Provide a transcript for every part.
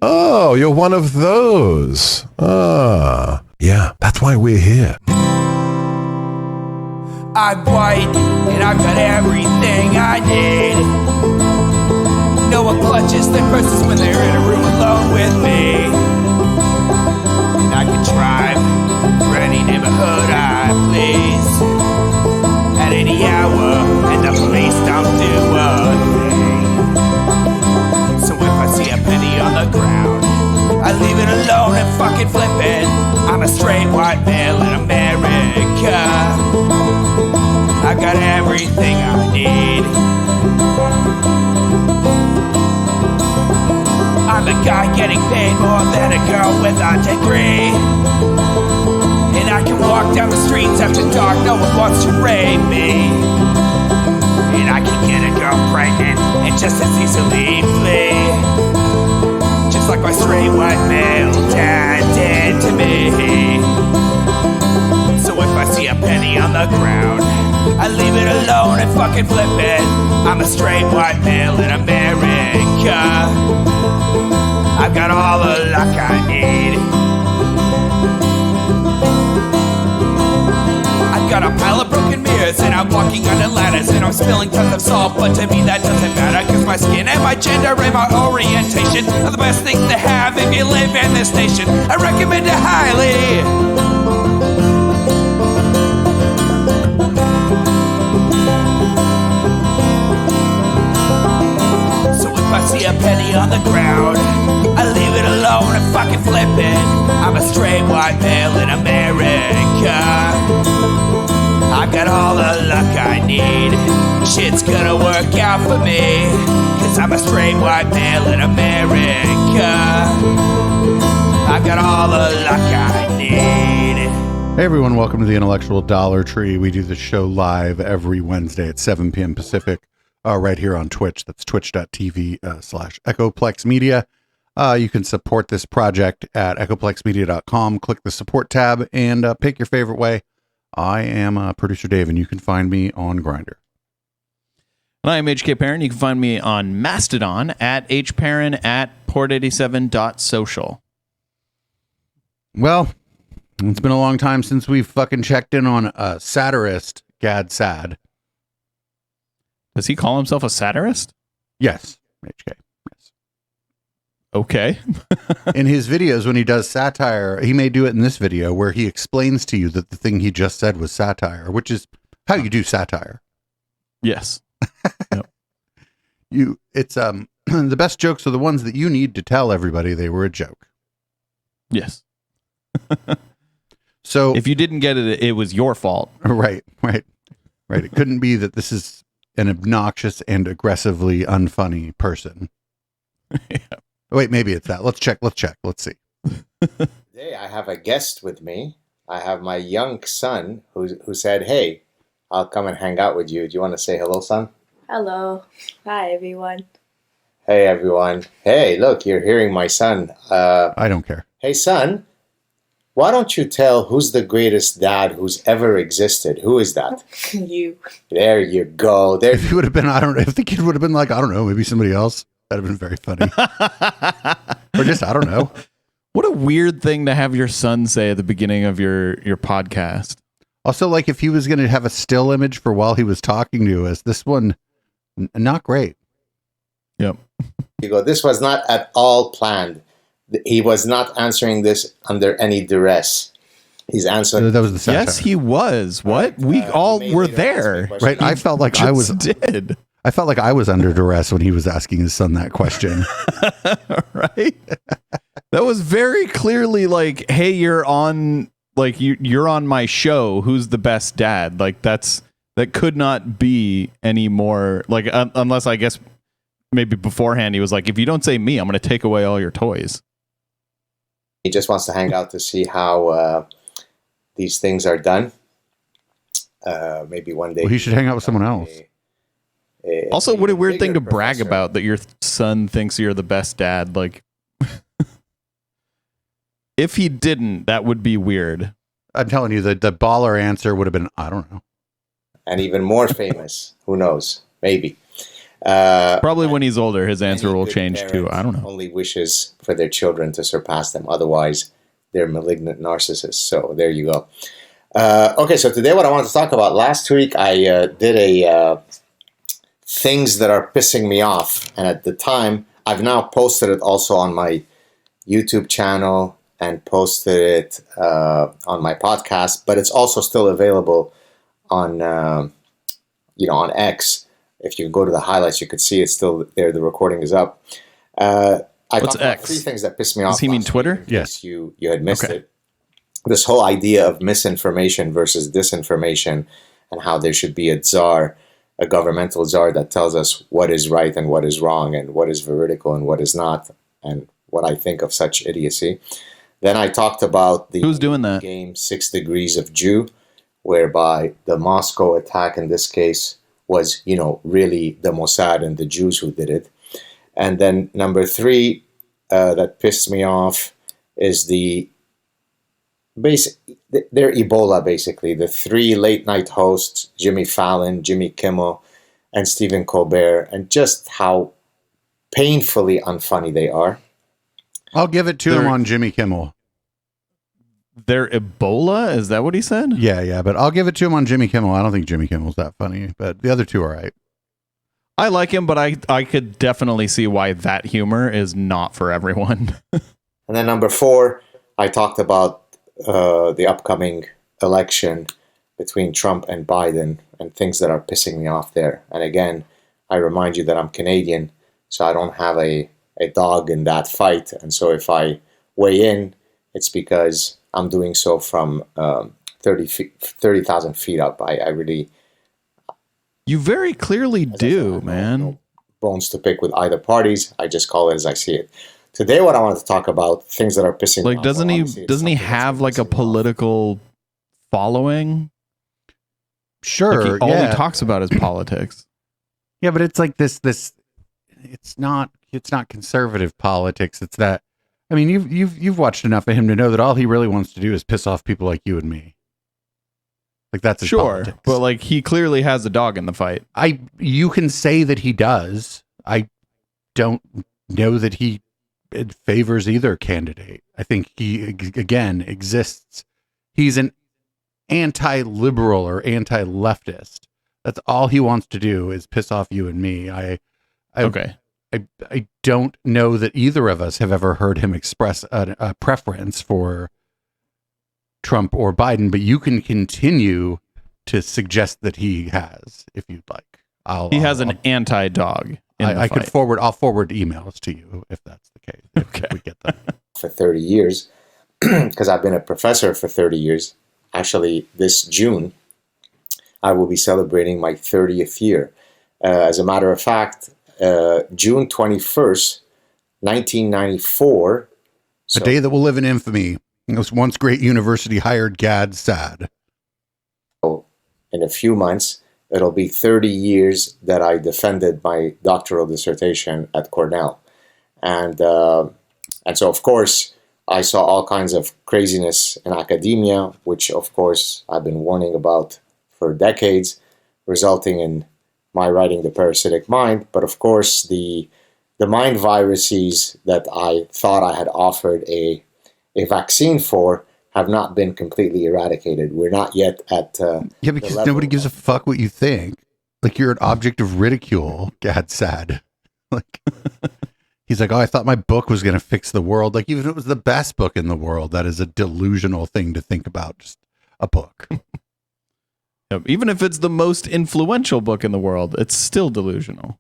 Oh, you're one of those. Ah, yeah, that's why we're here. I'm white, and I've got everything I need. No one clutches their purses when they're in a room alone with me. And I can drive for any neighborhood I please at any hour, and the police don't do a thing. So if I see a penny on the ground, I leave it alone and fucking flip it. I'm a straight white male in America. I've got everything I need. I'm a guy getting paid more than a girl with a degree. And I can walk down the streets after dark, no one wants to rape me. And I can get a girl pregnant and just as easily flee. Just like my straight white male dad did to me. So if I see a penny on the ground, I leave it alone and fucking flip it. I'm a straight white male in America. I've got all the luck I need. I've got a pile of broken mirrors and I'm walking under ladders and I'm spilling tons of salt, but to me that doesn't matter, cause my skin and my gender and my orientation are the best things to have if you live in this nation. I recommend it highly. If I see a penny on the ground, I leave it alone and fucking flip it. I'm a straight white male in America. I've got all the luck I need. Shit's gonna work out for me, cause I'm a straight white male in America. I've got all the luck I need. Hey everyone, welcome to the Intellectual Dollar Tree. We do the show live every Wednesday at 7 p.m. Pacific. Right here on Twitch. That's twitch.tv/Echoplex Media. You can support this project at echoplexmedia.com. Click the support tab and pick your favorite way. I am producer Dave, and you can find me on Grindr. And I am HK Perrin. You can find me on Mastodon at hperrin at port87.social. Well, it's been a long time since we've fucking checked in on Satirist, Gad Sad. Does he call himself a satirist? Yes, HK. Yes. Okay. In his videos, when he does satire, he may do it in this video where he explains to you that the thing he just said was satire, which is how you do satire. Yes. Yep. It's the best jokes are the ones that you need to tell everybody they were a joke. Yes. So if you didn't get it, it was your fault. Right. It couldn't be that this is an obnoxious and aggressively unfunny person. Yeah. Wait, maybe it's that. Let's check. Let's see. Today I have a guest with me. I have my young son who said, "Hey, I'll come and hang out with you. Do you want to say hello, son?" Hello. Hi, everyone. Hey, everyone. Hey, look, you're hearing my son. I don't care. Hey, son, why don't you tell who's the greatest dad who's ever existed? Who is that? You. There you go. There. If it would have been, I don't know. If the kid would have been like, I don't know, maybe somebody else, that'd have been very funny. Or just, I don't know. What a weird thing to have your son say at the beginning of your podcast. Also, like if he was going to have a still image for while he was talking to us, this one, not great. Yep. You go. This was not at all planned. He was not answering this under any duress. He's answering. That was the satire. Yes, he was. What? We all were there. Right. I felt like I was. Did. I felt like I was under duress when he was asking his son that question. Right. That was very clearly like, hey, you're on my show. Who's the best dad? Like that could not be any more like, unless I guess maybe beforehand he was like, if you don't say me, I'm going to take away all your toys. He just wants to hang out to see how these things are done. Maybe one day. Well, he should hang out with someone else. Also, what a weird thing to brag professor. about, that your son thinks you're the best dad. Like, if he didn't, that would be weird. I'm telling you, the baller answer would have been, I don't know. And even more famous. Who knows? Maybe. Probably when he's older, his answer Any will good change too. parent I don't know. Only wishes for their children to surpass them. Otherwise, they're malignant narcissists. So there you go. Okay, so today what I wanted to talk about. Last week I did a things that are pissing me off. And at the time, I've now posted it also on my YouTube channel and posted it on my podcast. But it's also still available on, on X. If you go to the highlights, you could see it's still there. The recording is up. I What's talked about X? 3 things that pissed me off. Does he mean last week, Twitter? in Yes. case you had missed Okay. it. This whole idea of misinformation versus disinformation, and how there should be a czar, a governmental czar that tells us what is right and what is wrong, and what is veridical and what is not, and what I think of such idiocy. Then I talked about the Who's doing that? game 6 Degrees of Jew, whereby the Moscow attack in this case was, really the Mossad and the Jews who did it. And then number 3 that pissed me off is their Ebola, basically. The 3 late night hosts, Jimmy Fallon, Jimmy Kimmel, and Stephen Colbert, and just how painfully unfunny they are. I'll give it to him on Jimmy Kimmel. Their Ebola? Is that what he said? Yeah, but I'll give it to him on Jimmy Kimmel. I don't think Jimmy Kimmel's that funny, but the other 2 are right. I like him, but I could definitely see why that humor is not for everyone. And then number 4, I talked about the upcoming election between Trump and Biden and things that are pissing me off there. And again, I remind you that I'm Canadian, so I don't have a dog in that fight. And so if I weigh in, it's because I'm doing so from 30,000 feet up. I really... You very clearly As I said, I do, have man. no bones to pick with either parties. I just call it as I see it. Today, what I want to talk about, things that are pissing me Like, off. doesn't Well, he obviously, it's doesn't he something that's have been like a pissing me off. political following? Sure, Like all he talks about is politics. Yeah, but it's like this it's not conservative politics. It's that, I mean, you've watched enough of him to know that all he really wants to do is piss off people like you and me. Like that's his Sure, politics. but like he clearly has a dog in the fight. You can say that he does. I don't know that he favors either candidate. I think he again exists. He's an anti-liberal or anti-leftist. That's all he wants to do is piss off you and me. Okay. I don't know that either of us have ever heard him express a preference for Trump or Biden, but you can continue to suggest that he has, if you'd like. He has an anti-dog in the I fight. I'll forward emails to you if that's the case. If we get them. For 30 years, because I've been a professor for 30 years. Actually, this June, I will be celebrating my 30th year. As a matter of fact, June 21st, 1994. A day that will live in infamy. This once great university hired Gad Sad. In a few months, it'll be 30 years that I defended my doctoral dissertation at Cornell. And so, of course, I saw all kinds of craziness in academia, which, of course, I've been warning about for decades, resulting in my writing The Parasitic Mind. But, of course, the mind viruses that I thought I had offered a vaccine for have not been completely eradicated. We're not yet at Yeah, because nobody gives a fuck what you think. Like you're an object of ridicule, Gad Sad. Like he's like, oh, I thought my book was going to fix the world. Like even if it was the best book in the world, that is a delusional thing to think about. Just a book. Even if it's the most influential book in the world, it's still delusional.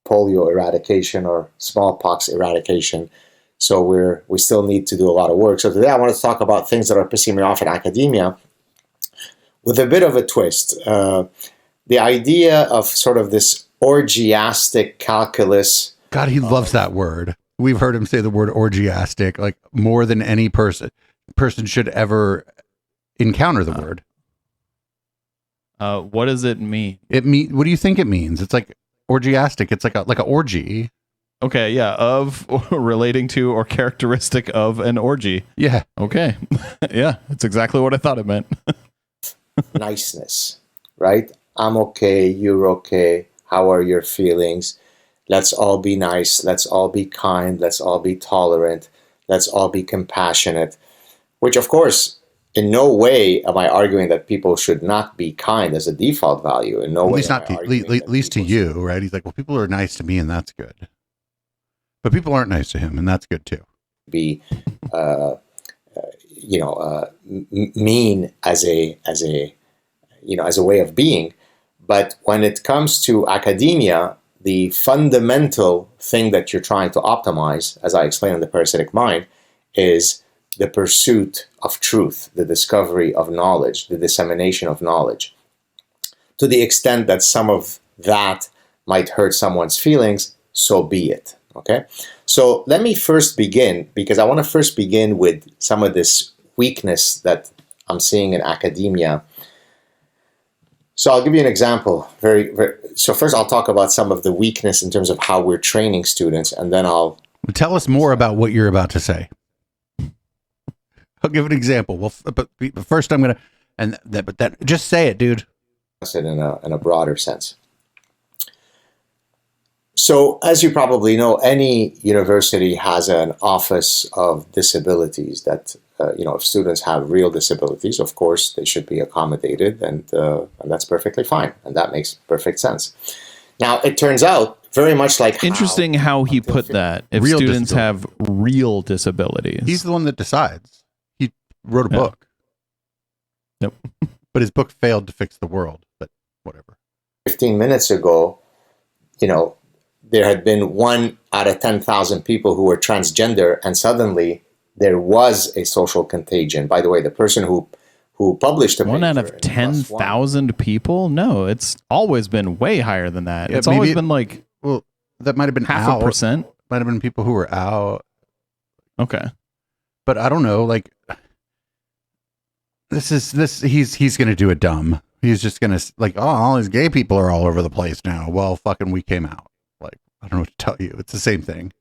polio eradication or smallpox eradication. So we still need to do a lot of work. So today I want to talk about things that are pissing me off in academia with a bit of a twist. The idea of sort of this orgiastic calculus. God, he loves that word. We've heard him say the word orgiastic like more than any person should ever encounter the word. What does it mean? What do you think it means? It's like orgiastic. It's like an orgy. Okay, yeah, of relating to or characteristic of an orgy. Yeah. Okay. Yeah, that's exactly what I thought it meant. Niceness, right? I'm okay, you're okay. How are your feelings? Let's all be nice. Let's all be kind. Let's all be tolerant. Let's all be compassionate. Which, of course, in no way am I arguing that people should not be kind as a default value. In no way. At least to you, right? He's like, well, people are nice to me, and that's good. But people aren't nice to him, and that's good too. Be, mean as a way of being. But when it comes to academia, the fundamental thing that you're trying to optimize, as I explained in The Parasitic Mind, is the pursuit of truth, the discovery of knowledge, the dissemination of knowledge. To the extent that some of that might hurt someone's feelings, so be it. Okay? So let me first begin, because I want to first begin with some of this weakness that I'm seeing in academia. So I'll give you an example. So first I'll talk about some of the weakness in terms of how we're training students, and then I'll... Tell us more about what you're about to say. I'll give an example. Well, but first I'm going to, just say it, dude. In a broader sense. So, as you probably know, any university has an office of disabilities that, if students have real disabilities, of course, they should be accommodated, and that's perfectly fine. And that makes perfect sense. Now, it turns out, very much like interesting how he put that, if real students have real disabilities. He's the one that decides. He wrote a book. Yep. But his book failed to fix the world, but whatever. 15 minutes ago, there had been 1 out of 10,000 people who were transgender, and suddenly there was a social contagion. By the way, the person who published the 1 out of 10,000 people? No, it's always been way higher than that. Yeah, it's always been like, well, that might have been half a percent. Might have been people who were out. Okay, but I don't know. Like, he's going to do it dumb. He's just going to like, oh, all these gay people are all over the place now. Well, fucking, we came out. Like, I don't know what to tell you. It's the same thing.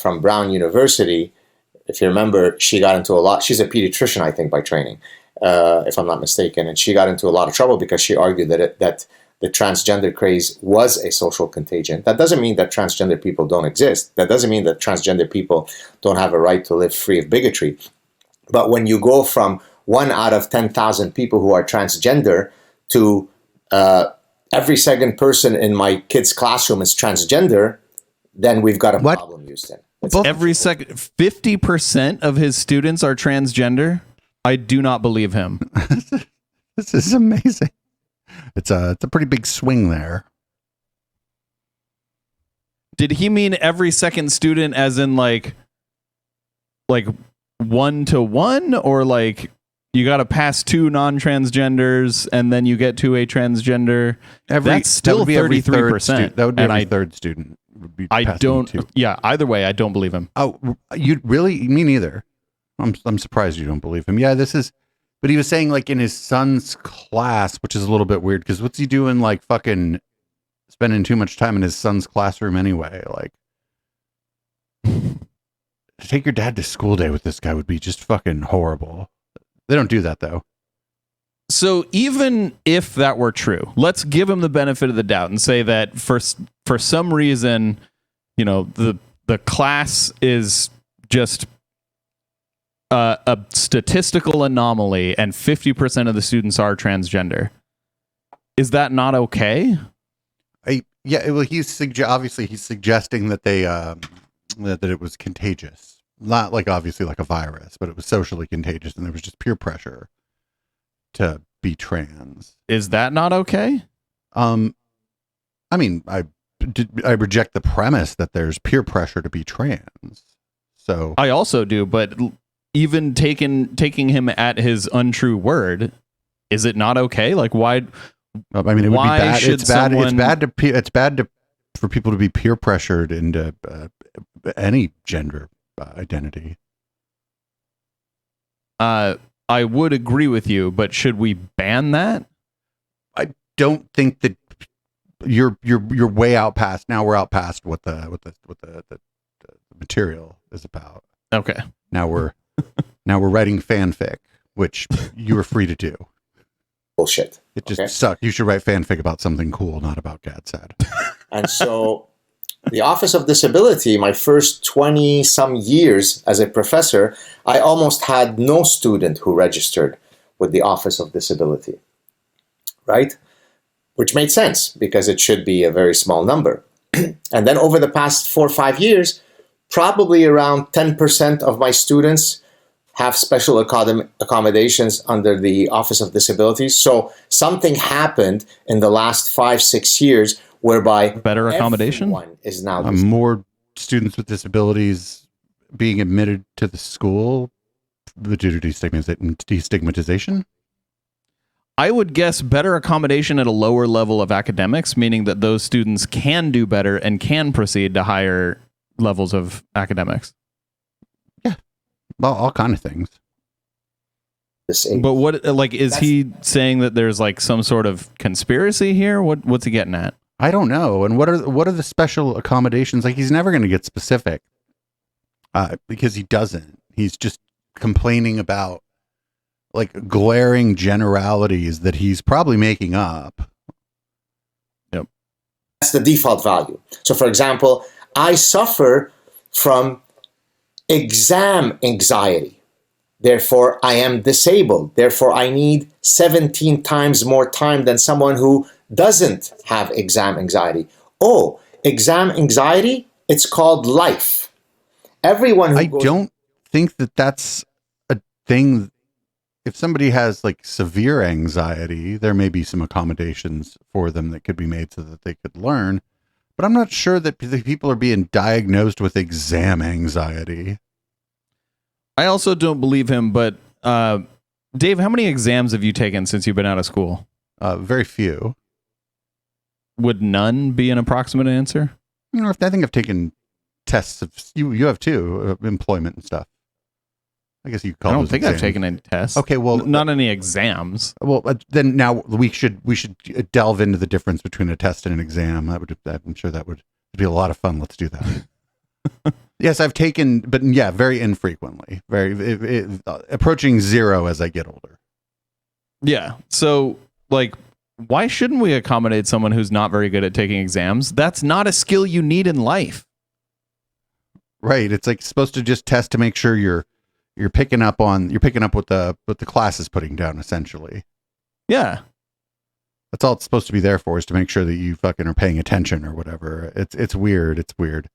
From Brown University, if you remember, she got into a lot. She's a pediatrician, I think, by training, if I'm not mistaken. And she got into a lot of trouble because she argued that the transgender craze was a social contagion. That doesn't mean that transgender people don't exist. That doesn't mean that transgender people don't have a right to live free of bigotry. But when you go from 1 out of 10,000 people who are transgender to every second person in my kid's classroom is transgender, then we've got a problem, Houston. Every second, 50% of his students are transgender. I do not believe him. This is amazing. It's a pretty big swing there. Did he mean every second student as in like 1-to-1, or like you got to pass 2 non-transgenders and then you get to a transgender? That's still 33%. That would be every third student. Would be I don't. Yeah. Either way, I don't believe him. Oh, you really? Me neither. I'm surprised you don't believe him. Yeah, this is. But he was saying like in his son's class, which is a little bit weird because what's he doing? Like fucking spending too much time in his son's classroom anyway. Like, to take your dad to school day with this guy would be just fucking horrible. They don't do that though. So even if that were true, let's give him the benefit of the doubt and say that for some reason, the class is just a statistical anomaly and 50% of the students are transgender. Is that not okay? Well, obviously he's suggesting that they that it was contagious, not like obviously like a virus, but it was socially contagious, and there was just peer pressure to be trans. Is that not okay? I mean, I reject the premise that there's peer pressure to be trans. So I also do, but even taking him at his untrue word, is it not okay? Like, why? I mean, it would be bad. It's bad for people to be peer pressured into any gender identity. I would agree with you, but should we ban that? I don't think that you're way out past. Now we're out past what the material is about. Okay. Now we're writing fanfic, which you are free to do. bullshit. It just okay? sucked. You should write fanfic about something cool, not about GAD-SAD. And so the Office of Disability, my first 20 some years as a professor, I almost had no student who registered with the Office of Disability, right? Which made sense because it should be a very small number. And then over the past 4 or 5 years, probably around 10% of my students have special accommodations under the Office of Disabilities. So something happened in the last 5, 6 years whereby Better accommodation everyone is now More students with disabilities being admitted to the school due to destigmatization. I would guess better accommodation at a lower level of academics, meaning that those students can do better and can proceed to higher levels of academics. Well, all kind of things. disabled. But what, like, is he saying that there's like some sort of conspiracy here? What's he getting at? I don't know. And what are the special accommodations? Like, he's never going to get specific because he doesn't. He's just complaining about like glaring generalities that he's probably making up. Yep. That's the default value. So, for example, I suffer from exam anxiety. Therefore, I am disabled. Therefore, I need 17 times more time than someone who doesn't have exam anxiety. Oh, exam anxiety? It's called life. Everyone who I don't think that that's a thing. If somebody has like severe anxiety, there may be some accommodations for them that could be made so that they could learn. But I'm not sure that the people are being diagnosed with exam anxiety. I also don't believe him, but Dave, how many exams have you taken since you've been out of school? Very few. Would none be an approximate answer? You know, I think I've taken tests of you have too, employment and stuff. I guess you could call. I don't those think exams. I've taken any tests. Okay, well, not any exams. Well, then now we should delve into the difference between a test and an exam. I'm sure that would be a lot of fun. Let's do that. Yes, I've taken, but yeah, very infrequently, approaching zero as I get older. Yeah. So, like, why shouldn't we accommodate someone who's not very good at taking exams? That's not a skill you need in life. Right. It's like supposed to just test to make sure you're picking up what the class is putting down, essentially. Yeah. That's all it's supposed to be there for, is to make sure that you fucking are paying attention or whatever. It's weird. It's weird.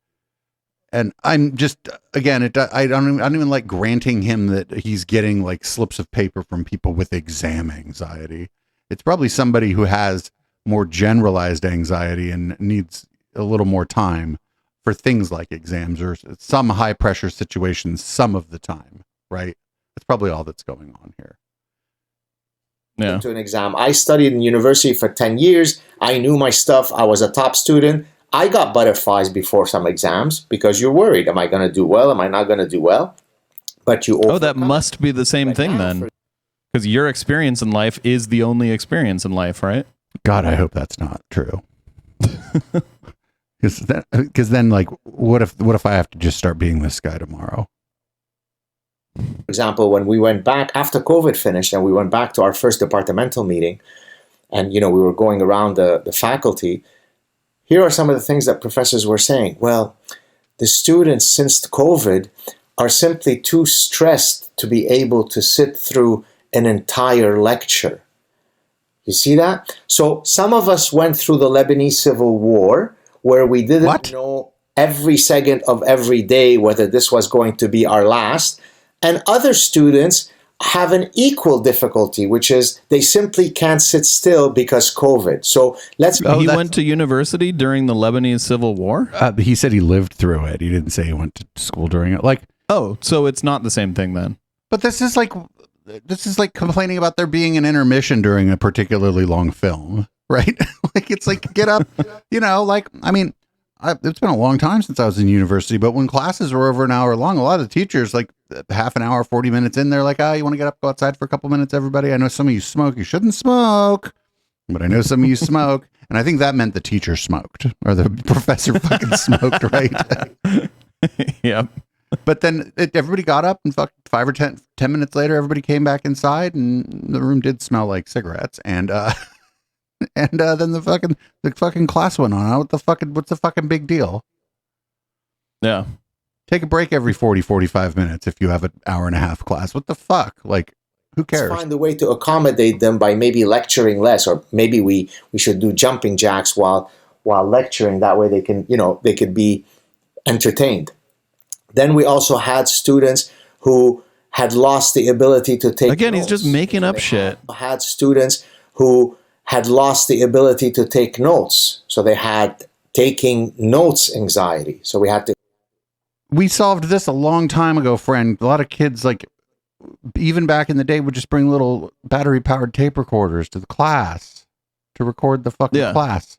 And I'm just, again, I don't even like granting him that he's getting like slips of paper from people with exam anxiety. It's probably somebody who has more generalized anxiety and needs a little more time for things like exams or some high pressure situations some of the time, right? That's probably all that's going on here. Yeah. into an exam. I studied in university for 10 years. I knew my stuff. I was a top student. I got butterflies before some exams because you're worried. Am I going to do well? Am I not going to do well? But you that must be the same thing then. Because your experience in life is the only experience in life, right? God, I hope that's not true. Because then, like, what if I have to just start being this guy tomorrow? For example, when we went back after COVID finished and we went back to our first departmental meeting and, we were going around the faculty, here are some of the things that professors were saying. Well, the students since COVID are simply too stressed to be able to sit through an entire lecture. You see that? So some of us went through the Lebanese Civil War where we didn't know every second of every day whether this was going to be our last. And other students have an equal difficulty, which is they simply can't sit still because COVID. So he went to university during the Lebanese Civil War? He said he lived through it. He didn't say he went to school during it. Like, oh, so it's not the same thing then. But this is like complaining about there being an intermission during a particularly long film, right? Like, it's like, get up, like, I mean, it's been a long time since I was in university, but when classes were over an hour long, a lot of the teachers, like half an hour, 40 minutes in, they're like, you want to get up, go outside for a couple minutes, everybody? I know some of you smoke. You shouldn't smoke, but I know some of you smoke. And I think that meant the teacher smoked or the professor fucking smoked, right? Yep. But then everybody got up and 5 or 10 minutes later, everybody came back inside and the room did smell like cigarettes. And then the fucking class went on. What's the fucking big deal? Yeah. Take a break every 45 minutes if you have an hour and a half class. What the fuck? Like, who cares? Let's find a way to accommodate them by maybe lecturing less, or maybe we should do jumping jacks while lecturing. That way they can, they could be entertained. Then we also had students who had lost the ability to take Again, notes. he's just making up shit. Had students who had lost the ability to take notes. So they had taking notes anxiety. So we solved this a long time ago, friend. A lot of kids, like, even back in the day, would just bring little battery-powered tape recorders to the class to record the fucking class.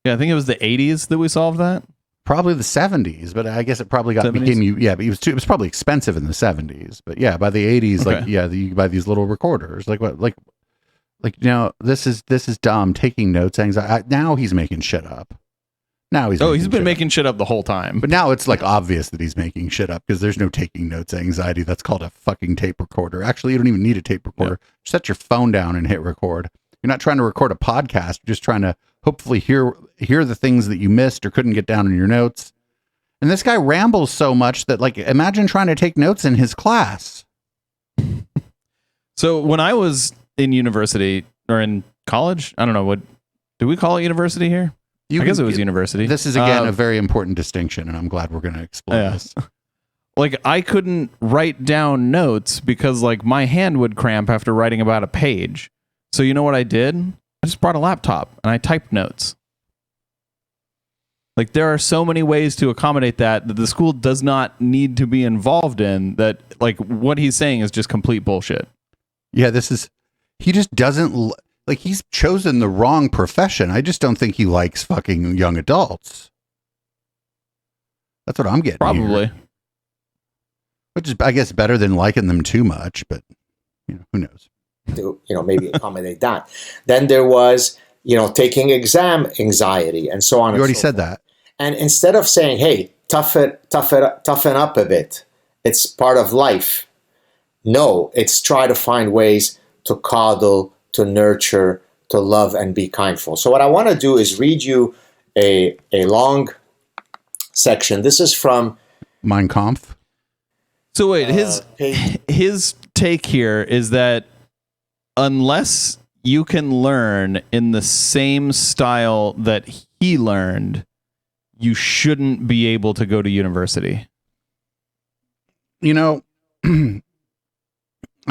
Yeah, I think it was the 80s that we solved that. Probably the 70s, but I guess it probably became but it was probably expensive in the 70s. But yeah, by the 80s, you buy these little recorders. Like what? Like this is dumb. Taking notes, anxiety. Now he's making shit up. Now he's been making shit up the whole time. But now it's like obvious that he's making shit up because there's no taking notes anxiety. That's called a fucking tape recorder. Actually, you don't even need a tape recorder. Yeah. Set your phone down and hit record. You're not trying to record a podcast. You're just trying to hopefully hear the things that you missed or couldn't get down in your notes. And this guy rambles so much that, like, imagine trying to take notes in his class. So when I was in university or in college, I don't know, do we call it university here? I guess it was university. This is, again, a very important distinction, and I'm glad we're going to explore this. Like, I couldn't write down notes because, like, my hand would cramp after writing about a page. So you know what I did? I just brought a laptop and I typed notes. Like, there are so many ways to accommodate that the school does not need to be involved in, that, like, what he's saying is just complete bullshit. Yeah, he just doesn't, like, he's chosen the wrong profession. I just don't think he likes fucking young adults. That's what I'm getting. Probably. Here. Which is, I guess, better than liking them too much, but, who knows? To maybe accommodate that. Then there was taking exam anxiety and so on. You already said that. And instead of saying, hey, toughen up a bit, it's part of life. No, it's try to find ways to coddle, to nurture, to love, and be kindful. So what I want to do is read you a long section. This is from Mein Kampf. So wait, his take here is that unless you can learn in the same style that he learned, you shouldn't be able to go to university. I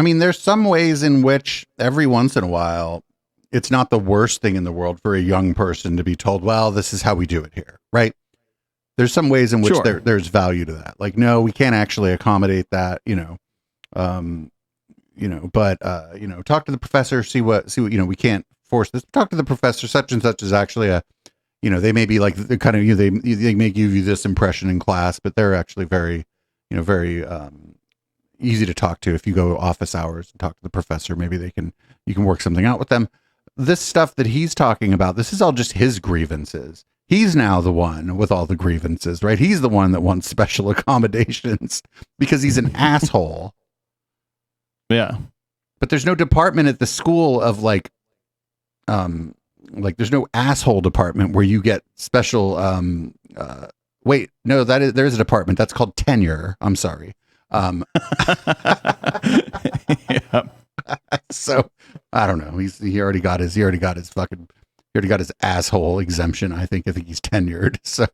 mean, there's some ways in which every once in a while, it's not the worst thing in the world for a young person to be told, well, this is how we do it here, right? There's some ways in which there's value to that. Like, no, we can't actually accommodate that, but talk to the professor, see what, we can't force this. Talk to the professor, such and such is actually they may be like the kind of, they may give you this impression in class, but they're actually very easy to talk to. If you go office hours and talk to the professor, maybe you can work something out with them. This stuff that he's talking about, this is all just his grievances. He's now the one with all the grievances, right? He's the one that wants special accommodations because he's an asshole. Yeah. But there's no department at the school of like there's no asshole department where you get special, wait, no, there's a department that's called tenure. I'm sorry. Yeah. So I don't know. He already got his asshole exemption. I think he's tenured. So,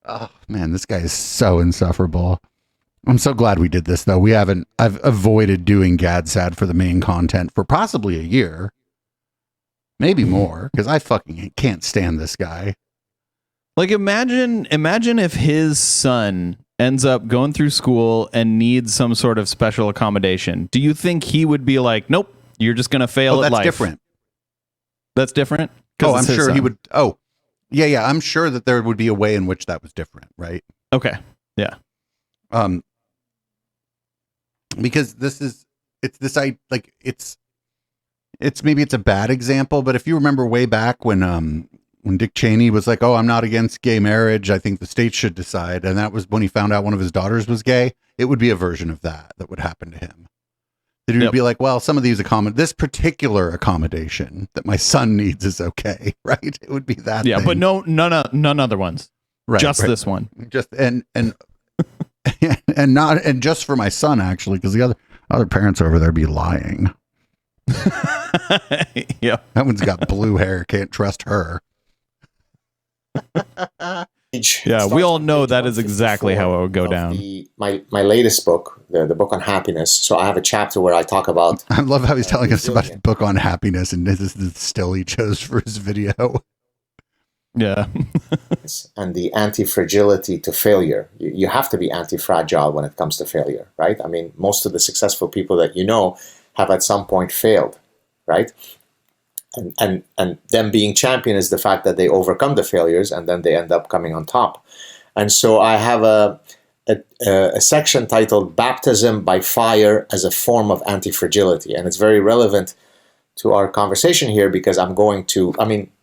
oh man, this guy is so insufferable. I'm so glad we did this though. I've avoided doing GadSad for the main content for possibly a year, maybe more, because I fucking can't stand this guy. Like, imagine if his son ends up going through school and needs some sort of special accommodation. Do you think he would be like, nope, you're just going to fail at life? That's different. That's different? Oh, I'm sure he would. Oh, yeah. I'm sure that there would be a way in which that was different, right? Okay. Yeah. Because maybe it's a bad example, but if you remember way back when when Dick Cheney was like, "Oh, I'm not against gay marriage. I think the state should decide," and that was when he found out one of his daughters was gay. It would be a version of that would happen to him. That he would be like, "Well, some of these this particular accommodation that my son needs is okay, right?" It would be that. Yeah, thing. but none other ones. Right, Just right. this one. Just and and just for my son actually, because the other parents over there be lying. Yeah. That one's got blue hair. Can't trust her. Yeah, we all know that is exactly how it would go down. My latest book, the book on happiness. So I have a chapter where I talk about. I love how he's telling us about his book on happiness, and this is the still he chose for his video. Yeah. And the anti-fragility to failure. You have to be anti-fragile when it comes to failure, right? I mean, most of the successful people that you know have at some point failed, right? And them being champion is the fact that they overcome the failures and then they end up coming on top. And so I have a section titled Baptism by Fire as a Form of Anti-Fragility. And it's very relevant to our conversation here because I'm going to,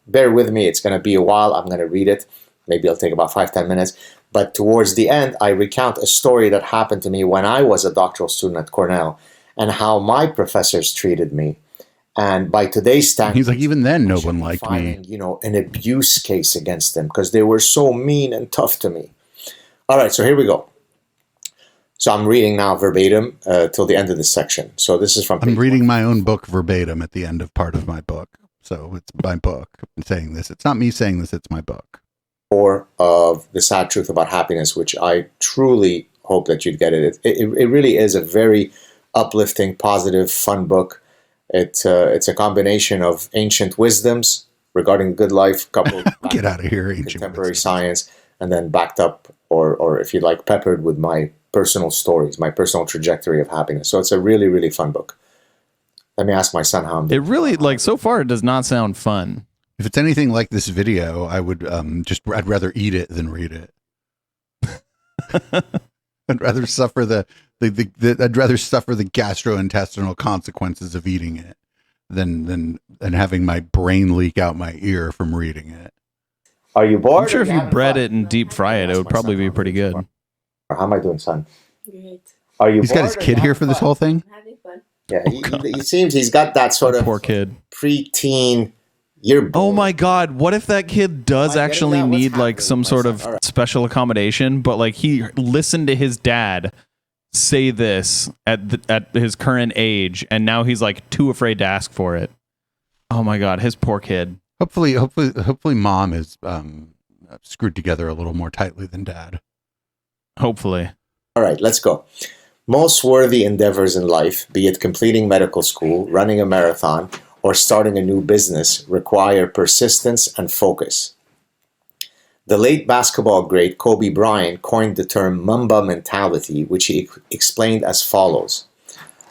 bear with me, it's going to be a while. I'm going to read it. Maybe it'll take about 5-10 minutes. But towards the end, I recount a story that happened to me when I was a doctoral student at Cornell and how my professors treated me. And by today's standards, He's like, even then, no one liked me. An abuse case against them because they were so mean and tough to me. All right, so here we go. So I'm reading now verbatim till the end of this section. So this is from. I'm reading my own book verbatim at the end of part of my book. So it's my book. I'm saying this. It's not me saying this. It's my book. Or of The Sad Truth About Happiness, which I truly hope that you'd get it. It really is a very uplifting, positive, fun book. It's a combination of ancient wisdoms regarding the good life, coupled Get out of here, ancient contemporary wisdom. science, and then backed up, or if you like, peppered with my personal stories, my personal trajectory of happiness. So it's a really, really fun book. Let me ask my son how I'm doing. It really, so far, it does not sound fun. If it's anything like this video, I would I'd rather eat it than read it. I'd rather suffer I'd rather suffer the gastrointestinal consequences of eating it than having my brain leak out my ear from reading it. Are you bored? I'm sure if you bread it and deep fry it, it would probably be pretty good. How am I doing, son? Great. Are you He's got his kid here for this whole thing? I'm having fun. Yeah, he seems he's got that sort of Poor kid. preteen. You're Oh my God! What if that kid does actually What's need happening, some my sort son? of All right. special accommodation, but he listened to his dad say this at his current age, and now he's too afraid to ask for it. Oh my God, his poor kid. Hopefully, mom is screwed together a little more tightly than dad. Hopefully. All right, let's go. Most worthy endeavors in life, be it completing medical school, running a marathon, or starting a new business, require persistence and focus. The late basketball great Kobe Bryant coined the term Mamba mentality, which he explained as follows.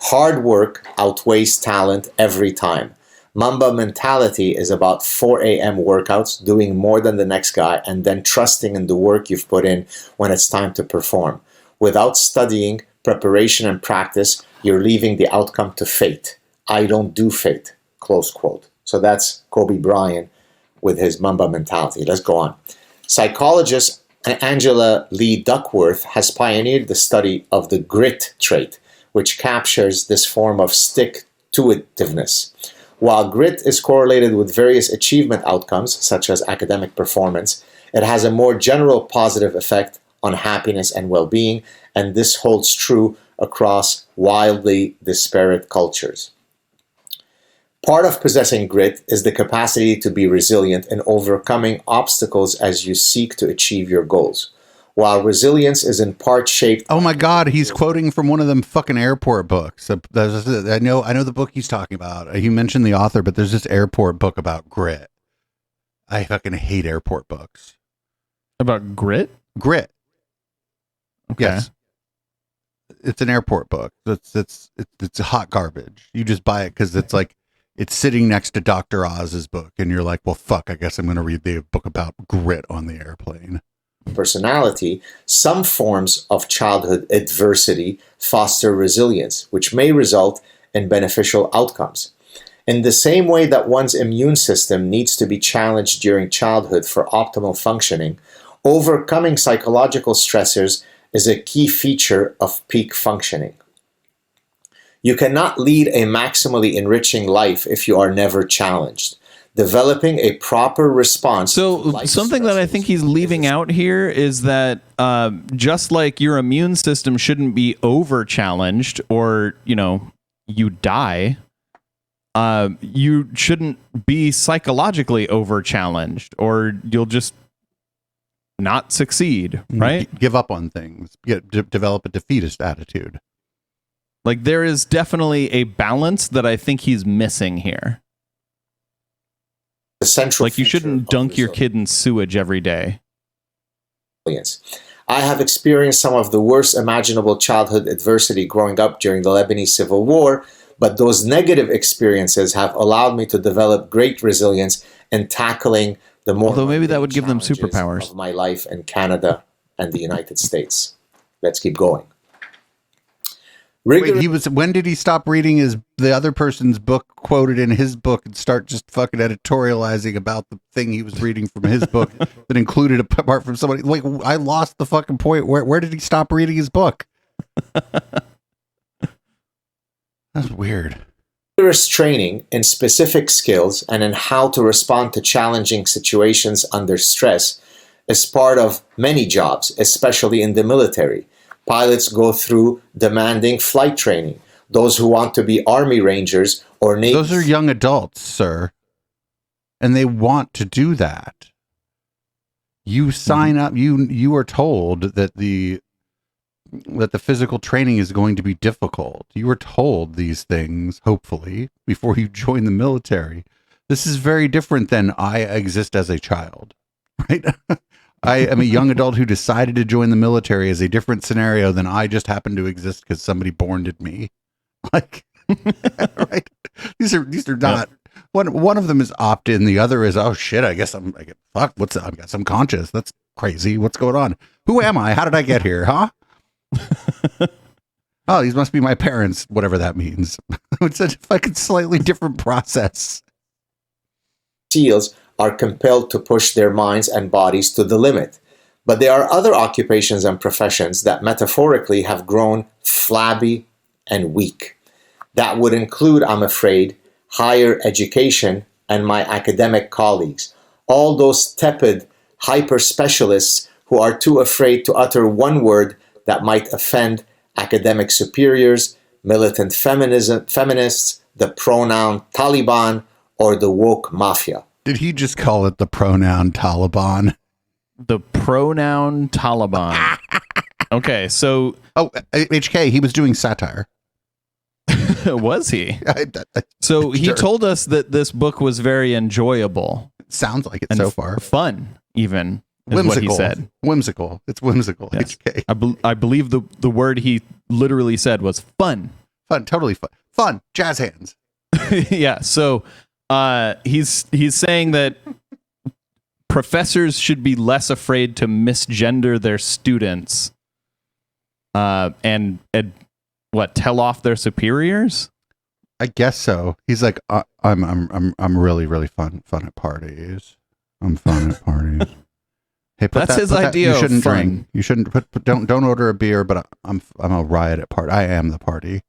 Hard work outweighs talent every time. Mamba mentality is about 4 a.m. workouts, doing more than the next guy, and then trusting in the work you've put in when it's time to perform. Without studying, preparation, and practice, you're leaving the outcome to fate. I don't do fate. Close quote. So that's Kobe Bryant with his Mamba mentality. Let's go on. Psychologist Angela Lee Duckworth has pioneered the study of the grit trait, which captures this form of stick-to-itiveness. While grit is correlated with various achievement outcomes, such as academic performance, it has a more general positive effect on happiness and well-being, and this holds true across wildly disparate cultures. Part of possessing grit is the capacity to be resilient in overcoming obstacles as you seek to achieve your goals. While resilience is in part shaped... Oh my God, he's quoting from one of them fucking airport books. I know the book he's talking about. He mentioned the author, but there's this airport book about grit. I fucking hate airport books. About grit? Grit. Okay. Yes. It's an airport book. It's hot garbage. You just buy it because it's sitting next to Dr. Oz's book, and you're like, well, fuck, I guess I'm going to read the book about grit on the airplane. Personality, some forms of childhood adversity foster resilience, which may result in beneficial outcomes. In the same way that one's immune system needs to be challenged during childhood for optimal functioning, overcoming psychological stressors is a key feature of peak functioning. You cannot lead a maximally enriching life if you are never challenged. Developing a proper response. So something that I think he's leaving out here is that just like your immune system shouldn't be over challenged or, you die, you shouldn't be psychologically over challenged or you'll just not succeed, right? Give up on things. Develop a defeatist attitude. Like there is definitely a balance that I think he's missing here. Like you shouldn't dunk your kid in sewage every day. I have experienced some of the worst imaginable childhood adversity growing up during the Lebanese Civil War, but those negative experiences have allowed me to develop great resilience in tackling the more. Although maybe that would give them superpowers. Of my life in Canada and the United States. Let's keep going. Wait, when did he stop reading the other person's book quoted in his book and start just fucking editorializing about the thing he was reading from his book that included a part from somebody? Like, I lost the fucking point. Where did he stop reading his book? That's weird. Rigorous training in specific skills and in how to respond to challenging situations under stress is part of many jobs, especially in the military. Pilots go through demanding flight training. Those who want to be Army Rangers or Navy. Those are young adults, sir. And they want to do that. You sign up, you are told that the physical training is going to be difficult. You were told these things, hopefully, before you join the military. This is very different than I exist as a child, right? I am a young adult who decided to join the military is a different scenario than I just happened to exist because somebody borned me. Like, right? These are not. One of them is opt-in. The other is, oh shit, I guess I've got some conscious. That's crazy. What's going on? Who am I? How did I get here? Huh? Oh, these must be my parents. Whatever that means. It's a fucking slightly different process. SEALs are compelled to push their minds and bodies to the limit. But there are other occupations and professions that metaphorically have grown flabby and weak. That would include, I'm afraid, higher education and my academic colleagues. All those tepid hyper-specialists who are too afraid to utter one word that might offend academic superiors, militant feminists, the pronoun Taliban, or the woke mafia. Did he just call it the pronoun Taliban? The pronoun Taliban. Okay, so... Oh, HK, he was doing satire. Was he? So he told us that this book was very enjoyable. Sounds like it so far. Fun, even, is whimsical. what he said. Whimsical. It's whimsical, yes. HK. I believe the word he literally said was fun. Fun, totally fun. Fun, jazz hands. Yeah, so... he's saying that professors should be less afraid to misgender their students, and tell off their superiors. I guess so. He's like, I'm really really fun at parties. I'm fun at parties. Hey, that's his idea. You shouldn't of fun. drink. You shouldn't don't order a beer. But I'm a riot at party. I am the party.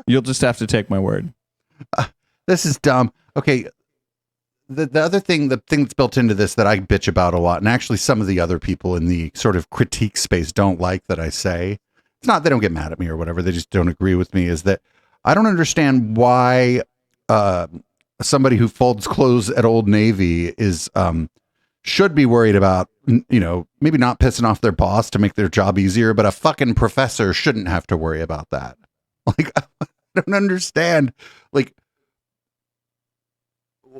You'll just have to take my word. This is dumb. Okay. The other thing, the thing that's built into this that I bitch about a lot, and actually some of the other people in the sort of critique space don't like that I say, it's not, they don't get mad at me or whatever, they just don't agree with me, is that I don't understand why somebody who folds clothes at Old Navy is should be worried about, maybe not pissing off their boss to make their job easier, but a fucking professor shouldn't have to worry about that. Like, I don't understand. Like,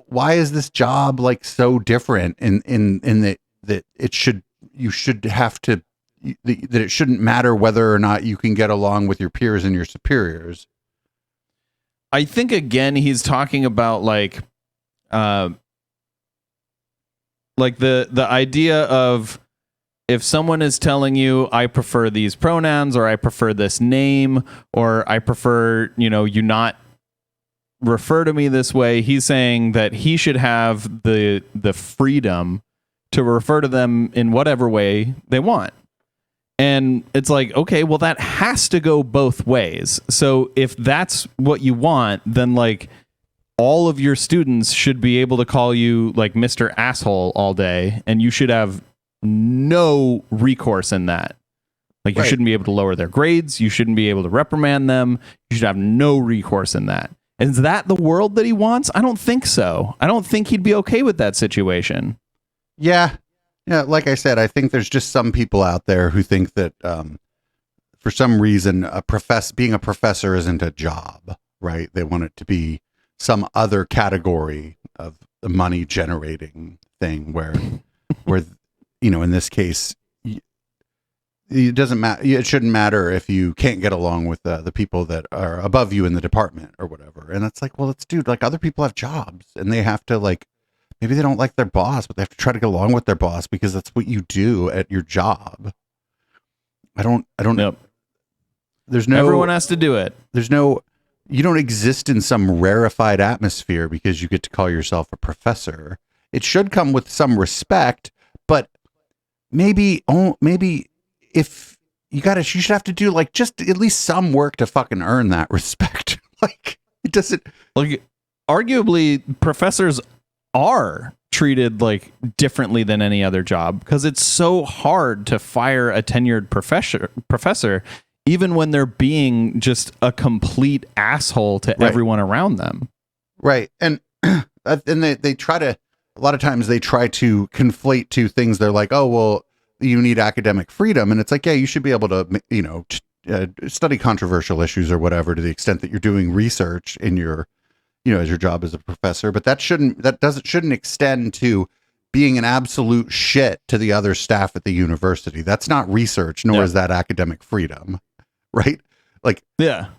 why is this job like so different in that it should, you should have to, that it shouldn't matter whether or not you can get along with your peers and your superiors? I think again, he's talking about like the idea of if someone is telling you, I prefer these pronouns, or I prefer this name, or I prefer, you not refer to me this way, he's saying that he should have the freedom to refer to them in whatever way they want. And it's like, okay, well, that has to go both ways. So if that's what you want, then like all of your students should be able to call you like Mr. Asshole all day, and you should have no recourse in that. Like you shouldn't be able to lower their grades. You shouldn't be able to reprimand them. You should have no recourse in that. Is that the world that he wants? I don't think so. I don't think he'd be okay with that situation. Yeah. Yeah. Like I said, I think there's just some people out there who think that for some reason being a professor isn't a job, right? They want it to be some other category of the money generating thing where in this case, it doesn't matter. It shouldn't matter if you can't get along with the people that are above you in the department or whatever. And it's like, well, like other people have jobs and they have to like, maybe they don't like their boss, but they have to try to get along with their boss because that's what you do at your job. I don't know. Everyone has to do it. You don't exist in some rarefied atmosphere because you get to call yourself a professor. It should come with some respect, but maybe if you should have to do like just at least some work to fucking earn that respect. Like it doesn't. Like, arguably, professors are treated like differently than any other job because it's so hard to fire a tenured professor, even when they're being just a complete asshole to everyone around them. Right, and they try to. A lot of times they try to conflate two things. They're like, oh well, you need academic freedom, and it's like, yeah, you should be able to study controversial issues or whatever to the extent that you're doing research in your as your job as a professor, but that shouldn't extend to being an absolute shit to the other staff at the university. That's not research, nor is that academic freedom, right? Like, yeah,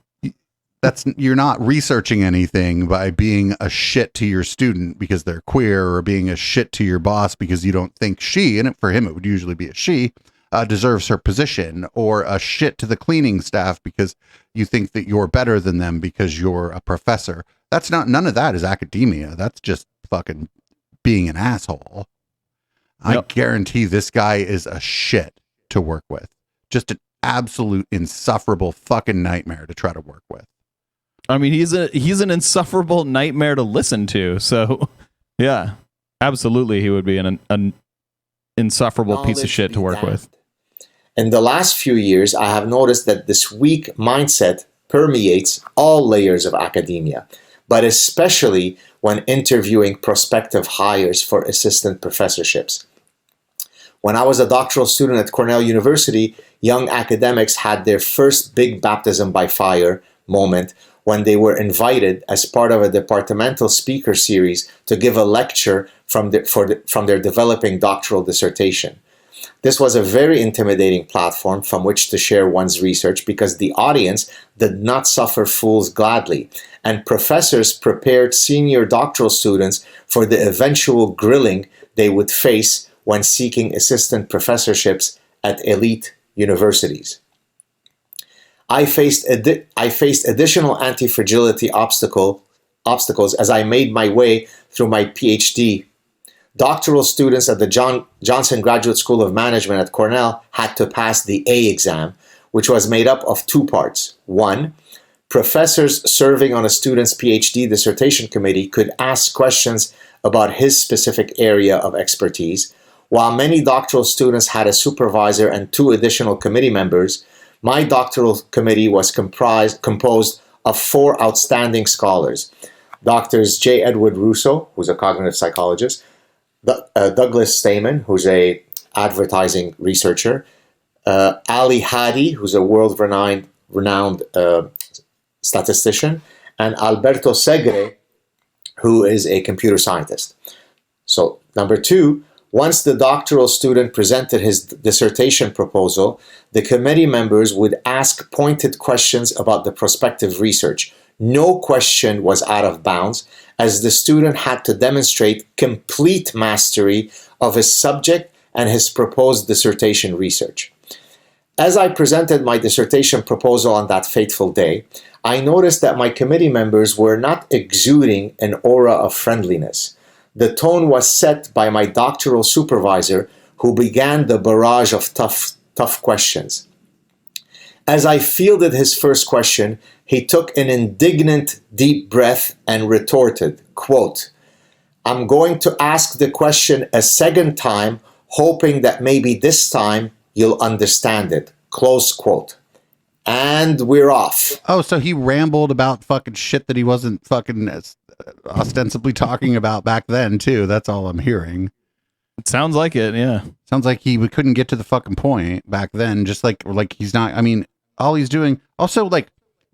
you're not researching anything by being a shit to your student because they're queer, or being a shit to your boss because you don't think she, and for him it would usually be a she, deserves her position, or a shit to the cleaning staff because you think that you're better than them because you're a professor. None of that is academia. That's just fucking being an asshole. I guarantee this guy is a shit to work with. Just an absolute insufferable fucking nightmare to try to work with. I mean, he's an insufferable nightmare to listen to. So, yeah, absolutely, he would be an insufferable piece of shit to work with. In the last few years, I have noticed that this weak mindset permeates all layers of academia, but especially when interviewing prospective hires for assistant professorships. When I was a doctoral student at Cornell University, young academics had their first big baptism by fire moment when they were invited as part of a departmental speaker series to give a lecture from their developing doctoral dissertation. This was a very intimidating platform from which to share one's research because the audience did not suffer fools gladly, and professors prepared senior doctoral students for the eventual grilling they would face when seeking assistant professorships at elite universities. I faced additional anti-fragility obstacles as I made my way through my PhD. Doctoral students at the Johnson Graduate School of Management at Cornell had to pass the A exam, which was made up of two parts. One, professors serving on a student's PhD dissertation committee could ask questions about his specific area of expertise. While many doctoral students had a supervisor and two additional committee members, my doctoral committee was composed of four outstanding scholars: Drs. J. Edward Russo, who's a cognitive psychologist, Douglas Stamen, who's a advertising researcher, Ali Hadi, who's a world-renowned statistician, and Alberto Segre, who is a computer scientist. So, number two, once the doctoral student presented his dissertation proposal, the committee members would ask pointed questions about the prospective research. No question was out of bounds, as the student had to demonstrate complete mastery of his subject and his proposed dissertation research. As I presented my dissertation proposal on that fateful day, I noticed that my committee members were not exuding an aura of friendliness. The tone was set by my doctoral supervisor, who began the barrage of tough questions. As I fielded his first question, he took an indignant deep breath and retorted, quote, "I'm going to ask the question a second time, hoping that maybe this time you'll understand it," close quote. And we're off. Oh, so he rambled about fucking shit that he wasn't fucking ostensibly talking about back then too. That's all I'm hearing. It sounds like it, yeah. Sounds like he couldn't get to the fucking point back then. Just like he's not. I mean, all he's doing. Also, like,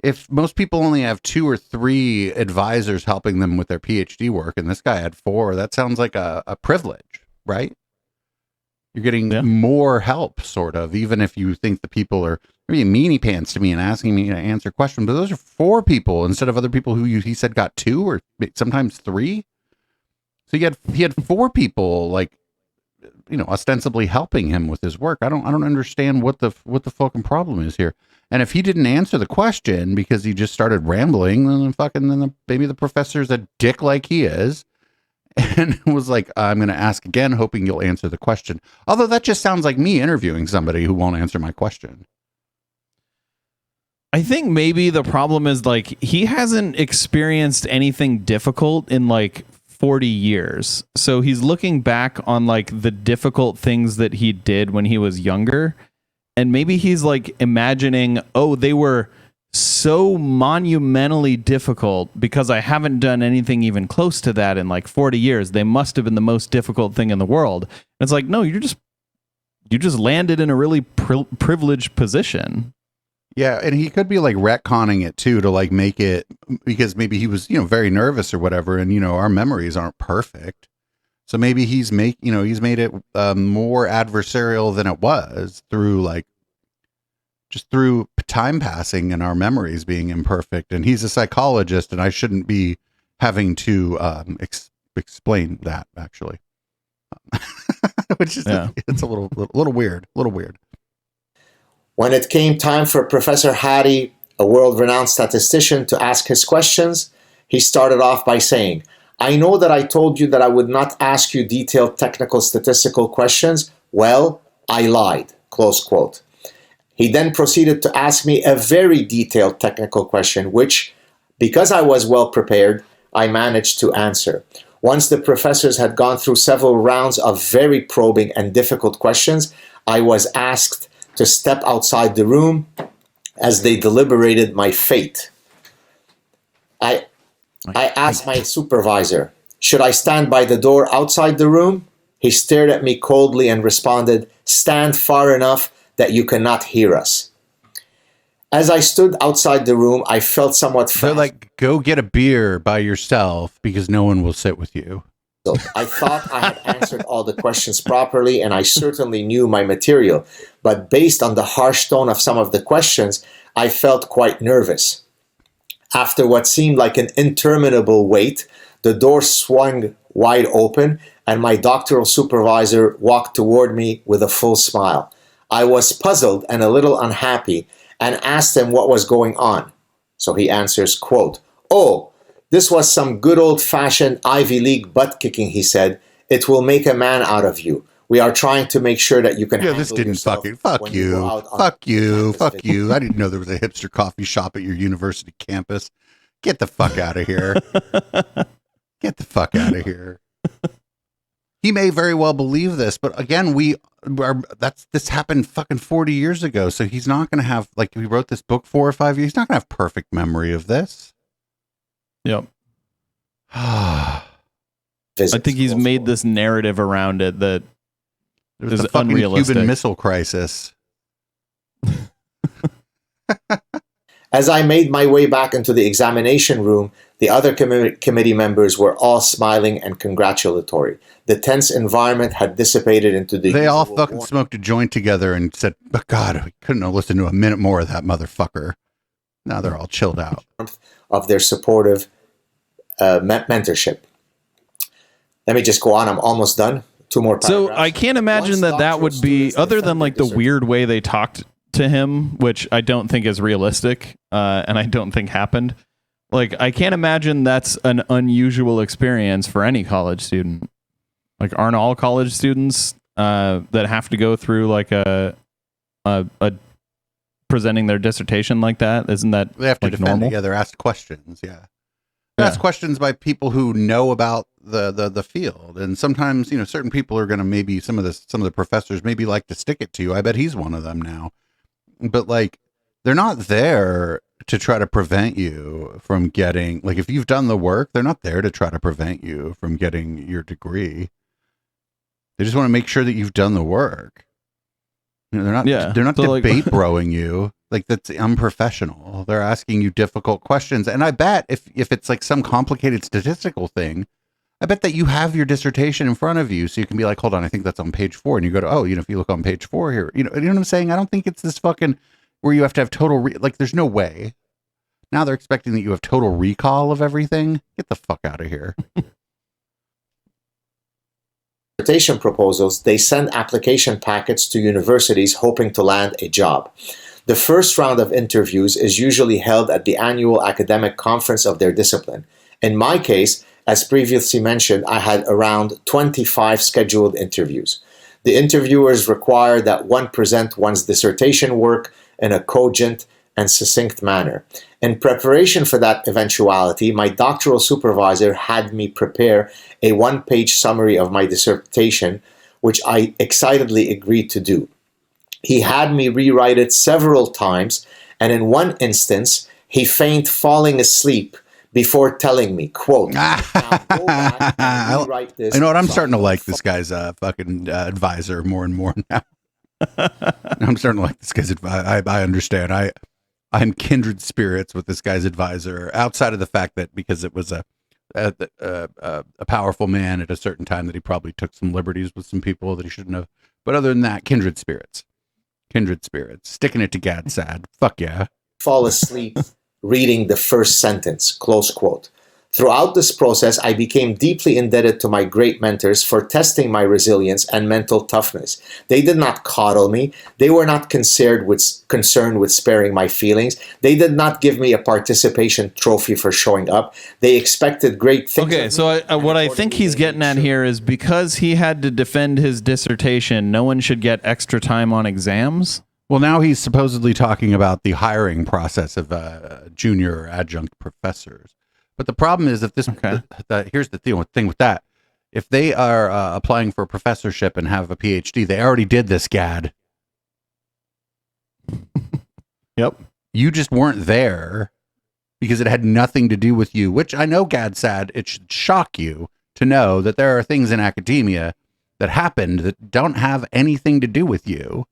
if most people only have 2 or 3 advisors helping them with their PhD work, and this guy had 4, that sounds like a privilege, right? You're getting more help, sort of, even if you think the people are maybe meanie pants to me and asking me to answer questions. But those are 4 people instead of other people who he said got 2 or sometimes 3. So he had 4 people, like, you know, ostensibly helping him with his work. I don't understand what the fucking problem is here. And if he didn't answer the question because he just started rambling, then maybe the professor's a dick like he is, and was like, "I'm going to ask again, hoping you'll answer the question." Although that just sounds like me interviewing somebody who won't answer my question. I think maybe the problem is, like, he hasn't experienced anything difficult in like 40 years. So he's looking back on like the difficult things that he did when he was younger. And maybe he's like imagining, oh, they were so monumentally difficult because I haven't done anything even close to that in like 40 years. They must have been the most difficult thing in the world. And it's like, no, you just landed in a really privileged position. Yeah, and he could be like retconning it too to like make it, because maybe he was, you know, very nervous or whatever, and you know our memories aren't perfect, so maybe he's made it more adversarial than it was through through time passing and our memories being imperfect. And he's a psychologist, and I shouldn't be having to explain that actually, which is it's a little weird, When it came time for Professor Hattie, a world-renowned statistician, to ask his questions, he started off by saying, "I know that I told you that I would not ask you detailed technical statistical questions. Well, I lied," close quote. He then proceeded to ask me a very detailed technical question, which, because I was well prepared, I managed to answer. Once the professors had gone through several rounds of very probing and difficult questions, I was asked to step outside the room as they deliberated my fate. I asked my supervisor, "Should I stand by the door outside the room?" He stared at me coldly and responded, "Stand far enough that you cannot hear us." As I stood outside the room, I felt somewhat They're like, "Go get a beer by yourself because no one will sit with you." I thought I had answered all the questions properly, and I certainly knew my material. But based on the harsh tone of some of the questions, I felt quite nervous. After what seemed like an interminable wait, the door swung wide open, and my doctoral supervisor walked toward me with a full smile. I was puzzled and a little unhappy, and asked him what was going on. So he answers, quote, "Oh, this was some good old-fashioned Ivy League butt-kicking," he said. "It will make a man out of you. We are trying to make sure that you can handle this didn't yourself fuck when you. go out on Fuck you. campus Fuck visit." you. I didn't know there was a hipster coffee shop at your university campus. Get the fuck out of here. Get the fuck out of here. He may very well believe this, but again, this happened fucking 40 years ago. So he's not going to have, like, he wrote this book 4 or 5 years. He's not going to have perfect memory of this. Yep. I think he's made this narrative around it that There's is the fucking unrealistic. Cuban Missile Crisis. As I made my way back into the examination room, the other committee members were all smiling and congratulatory. The tense environment had dissipated into the They all usual fucking smoked a joint together and said, "Oh God, we couldn't have listened to a minute more of that motherfucker." Now they're all chilled out. of their supportive mentorship. Let me just go on. I'm almost done. two more So paragraphs. I can't imagine Once that would doctoral be, students other than defend like their the weird way they talked to him, which I don't think is realistic, and I don't think happened. Like, I can't imagine that's an unusual experience for any college student. Like, aren't all college students that have to go through like a presenting their dissertation like that? Isn't that They have to like defend normal? it. Yeah, they're asked questions. Yeah. They're asked questions by people who know about the field. And sometimes, certain people are going to maybe some of the professors maybe like to stick it to you. I bet he's one of them now. But like, they're not there to try to prevent you from getting, like, if you've done the work, they're not there to try to prevent you from getting your degree. They just want to make sure that you've done the work. They're not So, debate broing you. Like, that's unprofessional. They're asking you difficult questions. And I bet if it's like some complicated statistical thing, I bet that you have your dissertation in front of you, so you can be like, hold on, I think that's on page 4. And you go to, if you look on page 4 here, you know what I'm saying? I don't think it's this fucking where you have to have total, like, there's no way. Now they're expecting that you have total recall of everything. Get the fuck out of here. dissertation proposals, they send application packets to universities hoping to land a job. The first round of interviews is usually held at the annual academic conference of their discipline. In my case, as previously mentioned, I had around 25 scheduled interviews. The interviewers require that one present one's dissertation work in a cogent and succinct manner. In preparation for that eventuality, my doctoral supervisor had me prepare a one-page summary of my dissertation, which I excitedly agreed to do. He had me rewrite it several times, and in one instance, he feigned falling asleep before telling me, quote, now go back and rewrite this. You know what? I'm starting to like this guy's fucking advisor more and more now. I'm starting to like this guy's advisor. I understand. I'm kindred spirits with this guy's advisor, outside of the fact that because it was a powerful man at a certain time that he probably took some liberties with some people that he shouldn't have. But other than that, kindred spirits. Sticking it to Gad Sad. Fuck yeah. Fall asleep reading the first sentence, close quote. Throughout this process, I became deeply indebted to my great mentors for testing my resilience and mental toughness. They did not coddle me. They were not concerned with sparing my feelings. They did not give me a participation trophy for showing up. They expected great things. Okay, so what I think he's getting at here is because he had to defend his dissertation, no one should get extra time on exams. Well, now he's supposedly talking about the hiring process of junior or adjunct professors. But the problem is if this, here's the thing with that. If they are applying for a professorship and have a PhD, they already did this, Gad. Yep. You just weren't there because it had nothing to do with you, which I know, Gad Sad, it should shock you to know that there are things in academia that happened that don't have anything to do with you.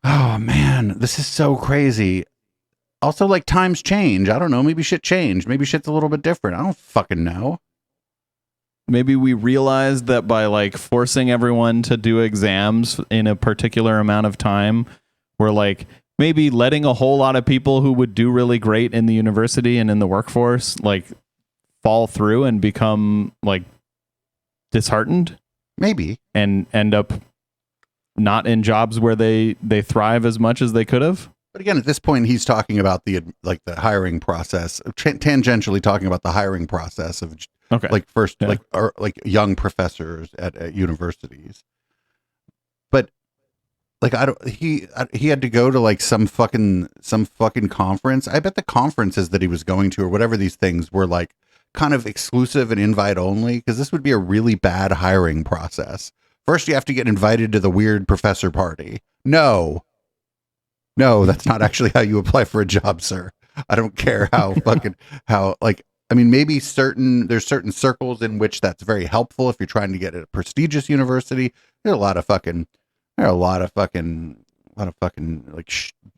Oh, man, this is so crazy. Also, like, times change. I don't know. Maybe shit changed. Maybe shit's a little bit different. I don't fucking know. Maybe we realized that by like forcing everyone to do exams in a particular amount of time, we're like maybe letting a whole lot of people who would do really great in the university and in the workforce like fall through and become like disheartened. Maybe. And end up not in jobs where they thrive as much as they could have. But again, at this point, he's talking about the hiring process, tangentially talking about the hiring process of like young professors at universities. But like, he had to go to like some fucking conference. I bet the conferences that he was going to or whatever these things were like kind of exclusive and invite only, because this would be a really bad hiring process. First, you have to get invited to the weird professor party. No, that's not actually how you apply for a job, sir. I don't care maybe there's certain circles in which that's very helpful if you're trying to get at a prestigious university. There's a lot of fucking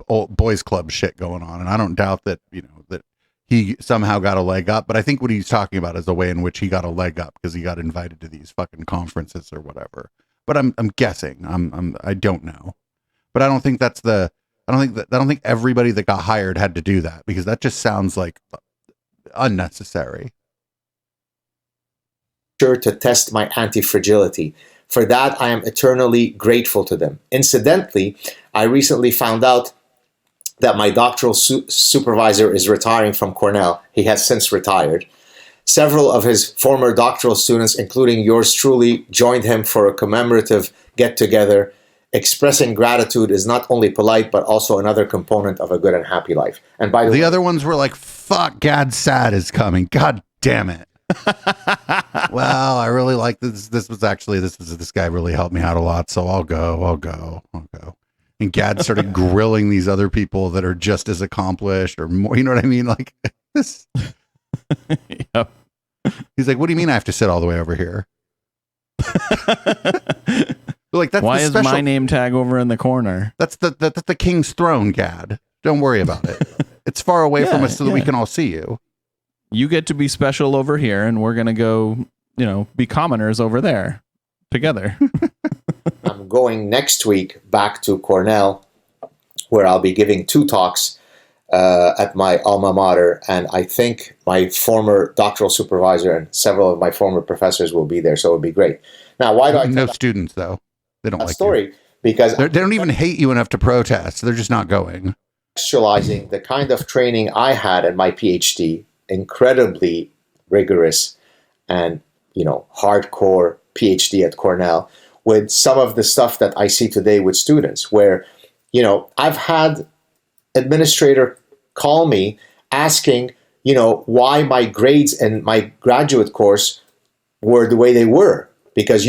old boys club shit going on. And I don't doubt that, that he somehow got a leg up, but I think what he's talking about is the way in which he got a leg up because he got invited to these fucking conferences or whatever. But I'm guessing. I don't know. But I don't think I don't think everybody that got hired had to do that, because that just sounds like unnecessary. sure to test my anti-fragility. For that, I am eternally grateful to them. Incidentally, I recently found out that my doctoral supervisor is retiring from Cornell. He has since retired. Several of his former doctoral students, including yours truly, joined him for a commemorative get-together. Expressing gratitude is not only polite, but also another component of a good and happy life. And by the way, other ones were like, fuck, Gad Sad is coming. God damn it. Well, I really like this. This guy really helped me out a lot. So I'll go. And Gad started grilling these other people that are just as accomplished or more, you know what I mean? Like this. Yep. He's like, what do you mean I have to sit all the way over here? Like, that's why is my name tag over in the corner? That's the king's throne, Gad. Don't worry about it. It's far away from us so that we can all see you. You get to be special over here, and we're gonna go, be commoners over there together. I'm going next week back to Cornell, where I'll be giving 2 talks at my alma mater, and I think my former doctoral supervisor and several of my former professors will be there, so it'll be great. Now, why do I no students though? They don't like story you. Because they don't even hate you enough to protest. They're just not going. Contextualizing the kind of training I had at my PhD, incredibly rigorous and hardcore PhD at Cornell, with some of the stuff that I see today with students, where I've had administrator call me asking why my grades in my graduate course were the way they were, because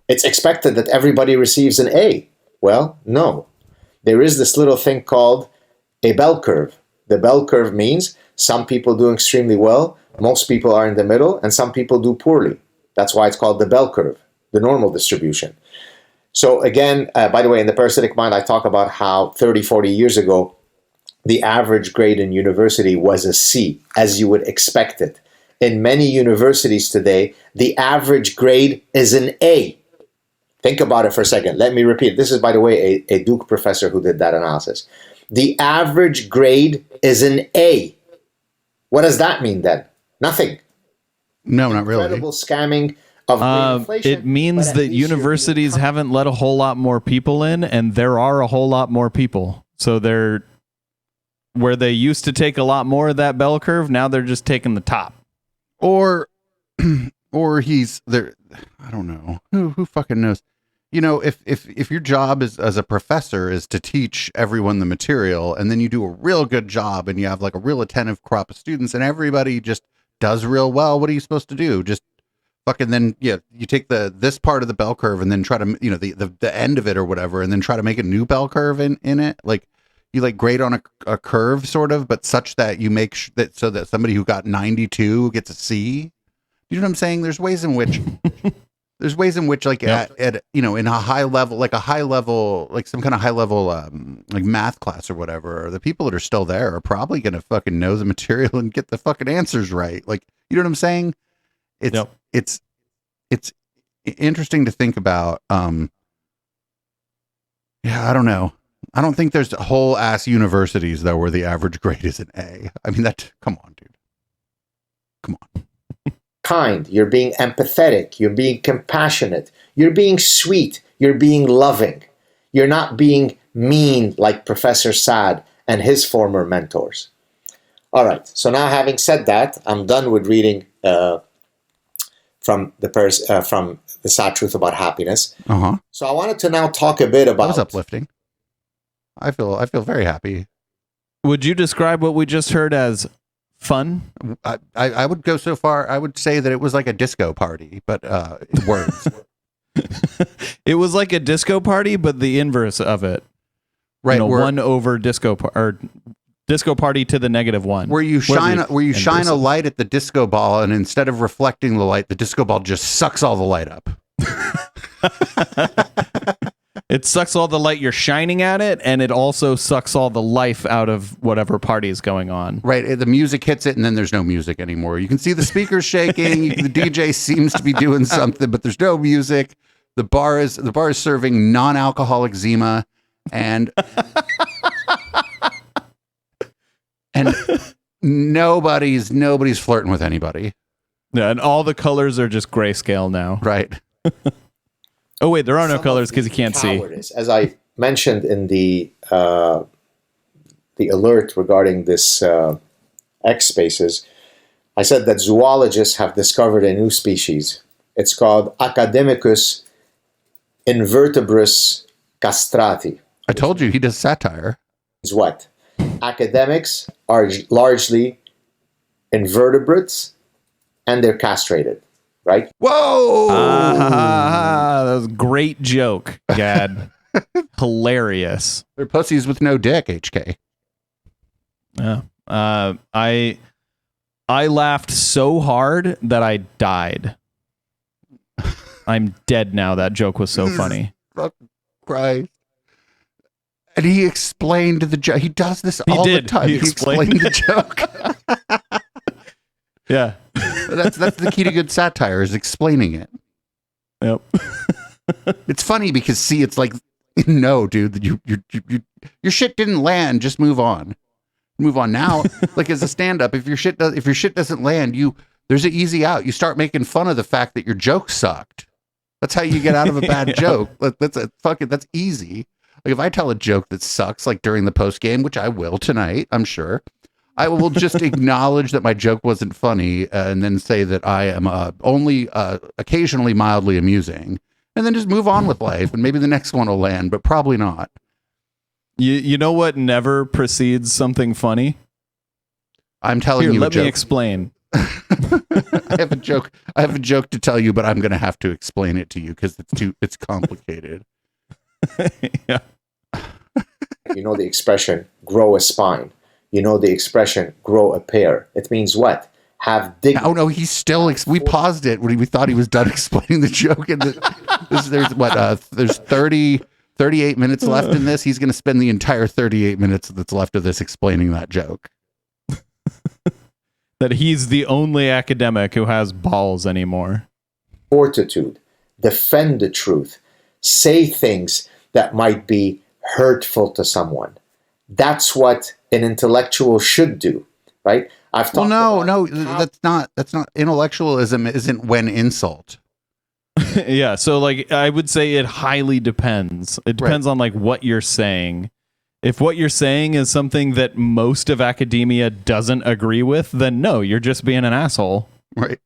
it's expected that everybody receives an A. Well, no. There is this little thing called a bell curve. The bell curve means some people do extremely well, most people are in the middle, and some people do poorly. That's why it's called the bell curve, the normal distribution. So again, by the way, in the parasitic mind, I talk about how 30, 40 years ago, the average grade in university was a C, as you would expect it. In many universities today, the average grade is an A. Think about it for a second. Let me repeat. This is, by the way, a Duke professor who did that analysis. The average grade is an A. What does that mean then? Nothing. No, not really. Incredible scamming of grade inflation. It means that universities haven't let a whole lot more people in, and there are a whole lot more people. So they're where they used to take a lot more of that bell curve, now they're just taking the top. Or he's there. I don't know. Who fucking knows? If your job is as a professor is to teach everyone the material, and then you do a real good job and you have like a real attentive crop of students and everybody just does real well, what are you supposed to do? Just fucking then, you take this part of the bell curve and then try to, the end of it or whatever, and then try to make a new bell curve in it. Like you like grade on a curve sort of, but such that you make that so that somebody who got 92 gets a C. You know what I'm saying? There's ways in which like yep. at in a high level, like some kind of high level like math class or whatever, the people that are still there are probably going to fucking know the material and get the fucking answers right. Like, you know what I'm saying? It's interesting to think about. I don't know. I don't think there's whole ass universities though where the average grade is an A. I mean, come on, dude. Come on. Kind, you're being empathetic, you're being compassionate, you're being sweet, you're being loving. You're not being mean like Professor Saad and his former mentors. All right, so now having said that, I'm done with reading from the Sad Truth About Happiness. Uh-huh. So I wanted to now talk a bit about... That was uplifting. I feel very happy. Would you describe what we just heard as fun? I would go so far. I would say that it was like a disco party, but words. It was like a disco party, but the inverse of it. Right, 1 over disco or disco party to the -1. Where you shine a light at the disco ball, and instead of reflecting the light, the disco ball just sucks all the light up. It sucks all the light you're shining at it, and it also sucks all the life out of whatever party is going on. Right. The music hits it, and then there's no music anymore. You can see the speakers shaking. The DJ seems to be doing something, but there's no music. The bar is serving non-alcoholic Zima, and nobody's flirting with anybody. Yeah, and all the colors are just grayscale now. Right. Oh wait, there are no Some colors of because you the can't see. cowardice, as I mentioned in the alert regarding this X spaces, I said that zoologists have discovered a new species. It's called Academicus invertebrus castrati. I told you he does satire. Is what? Academics are largely invertebrates and they're castrated, right? Whoa! That was a great joke, Gad. Hilarious. They're pussies with no dick, HK. Yeah. I laughed so hard that I died. I'm dead now. That joke was so funny. Fucking Christ. And he explained the joke. He does this all the time. He He explained the joke. Yeah. That's the key to good satire, is explaining it. Yep. It's funny because, see, it's like, no, dude, your shit didn't land. Just move on. Move on now. Like, as a stand-up, if your shit doesn't land, there's an easy out. You start making fun of the fact that your joke sucked. That's how you get out of a bad joke. That's easy. Like, if I tell a joke that sucks, like during the post game, which I will tonight, I'm sure, I will just acknowledge that my joke wasn't funny, and then say that I am only occasionally mildly amusing, and then just move on with life, and maybe the next one will land, but probably not. You know what never precedes something funny? I'm telling you. Let me explain. I have a joke. I have a joke to tell you, but I'm going to have to explain it to you because it's complicated. Yeah. You know the expression grow a spine. You know the expression grow a pair. It means what? Have dignity. Oh no, he's still. We paused it when we thought he was done explaining the joke. And there's 38 minutes left in this. He's going to spend the entire 38 minutes that's left of this explaining that joke. That he's the only academic who has balls anymore. Fortitude. Defend the truth. Say things that might be hurtful to someone. That's what an intellectual should do, right? That's not intellectualism. Isn't when insult. Yeah, so like I would say it highly depends. It depends on like what you're saying. If what you're saying is something that most of academia doesn't agree with, then no, you're just being an asshole. Right.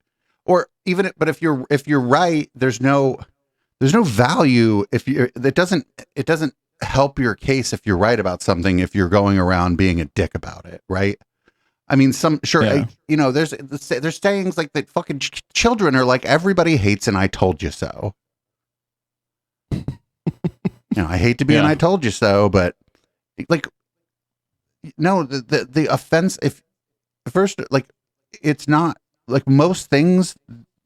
Or even, but if you're right, there's no value it doesn't help your case if you're right about something, if you're going around being a dick about it, right? I mean, there's sayings like that. Fucking children are like, everybody hates an "I told you so." I hate to be an "I told you so," but like, no, the offense. If first, like, it's not like most things.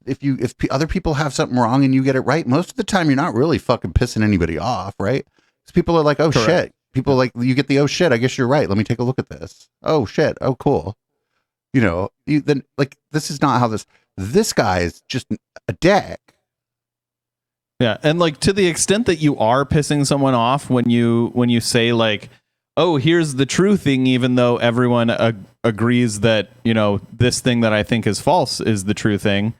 If other people have something wrong and you get it right, most of the time you're not really fucking pissing anybody off, right? Because people are like, oh, correct. Shit. People like, you get the, oh shit, I guess you're right. Let me take a look at this. Oh shit. Oh, cool. Then like, this is not how this guy is just a dick. Yeah. And like, to the extent that you are pissing someone off when you say like, oh, here's the true thing, even though everyone agrees that, this thing that I think is false is the true thing.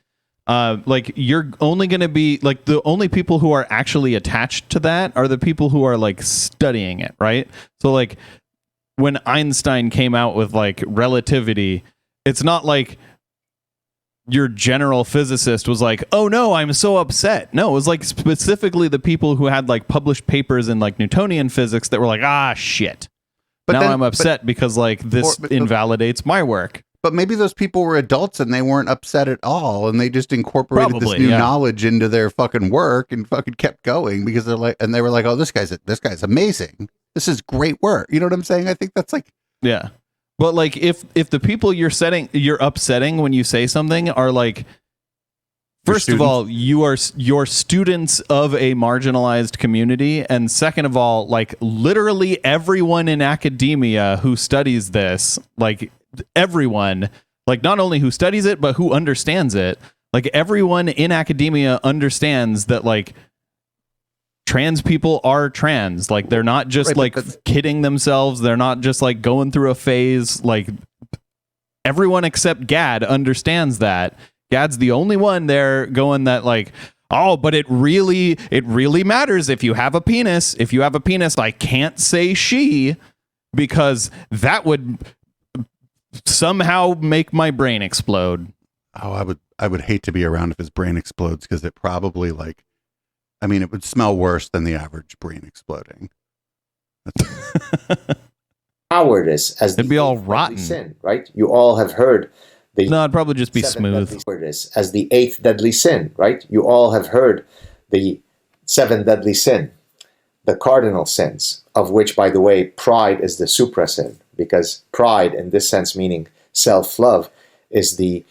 Like, you're only going to be like, the only people who are actually attached to that are the people who are like studying it. Right. So like when Einstein came out with like relativity, it's not like your general physicist was like, oh no, I'm so upset. No, it was like specifically the people who had like published papers in like Newtonian physics that were like, ah, shit. But now I'm upset because like this invalidates my work. But maybe those people were adults and they weren't upset at all, and they just incorporated this new knowledge into their fucking work and fucking kept going because they're like, and they were like, oh, this guy's amazing. This is great work. You know what I'm saying? I think that's like, yeah. But like, if the people you're upsetting when you say something are like, first of all, you're students of a marginalized community, and second of all, like literally everyone in academia who studies this, like everyone, like not only who studies it but who understands it, like everyone in academia understands that like trans people are trans. Like they're not just kidding themselves. They're not just like going through a phase. Like everyone except Gad understands that. Gad's the only one there going that like, oh, but it really matters if you have a penis. If you have a penis, I can't say she because that would somehow make my brain explode. Oh, I would hate to be around if his brain explodes because it probably it would smell worse than the average brain exploding. Cowardice as It'd the be all eighth deadly rotten. sin, right? You all have heard the No, it'd probably just be seven smooth. deadly cowardice as the eighth deadly sin, right? You all have heard the seven deadly sin, the cardinal sins, of which, by the way, pride is the supra sin, because pride, in this sense, meaning self-love, is the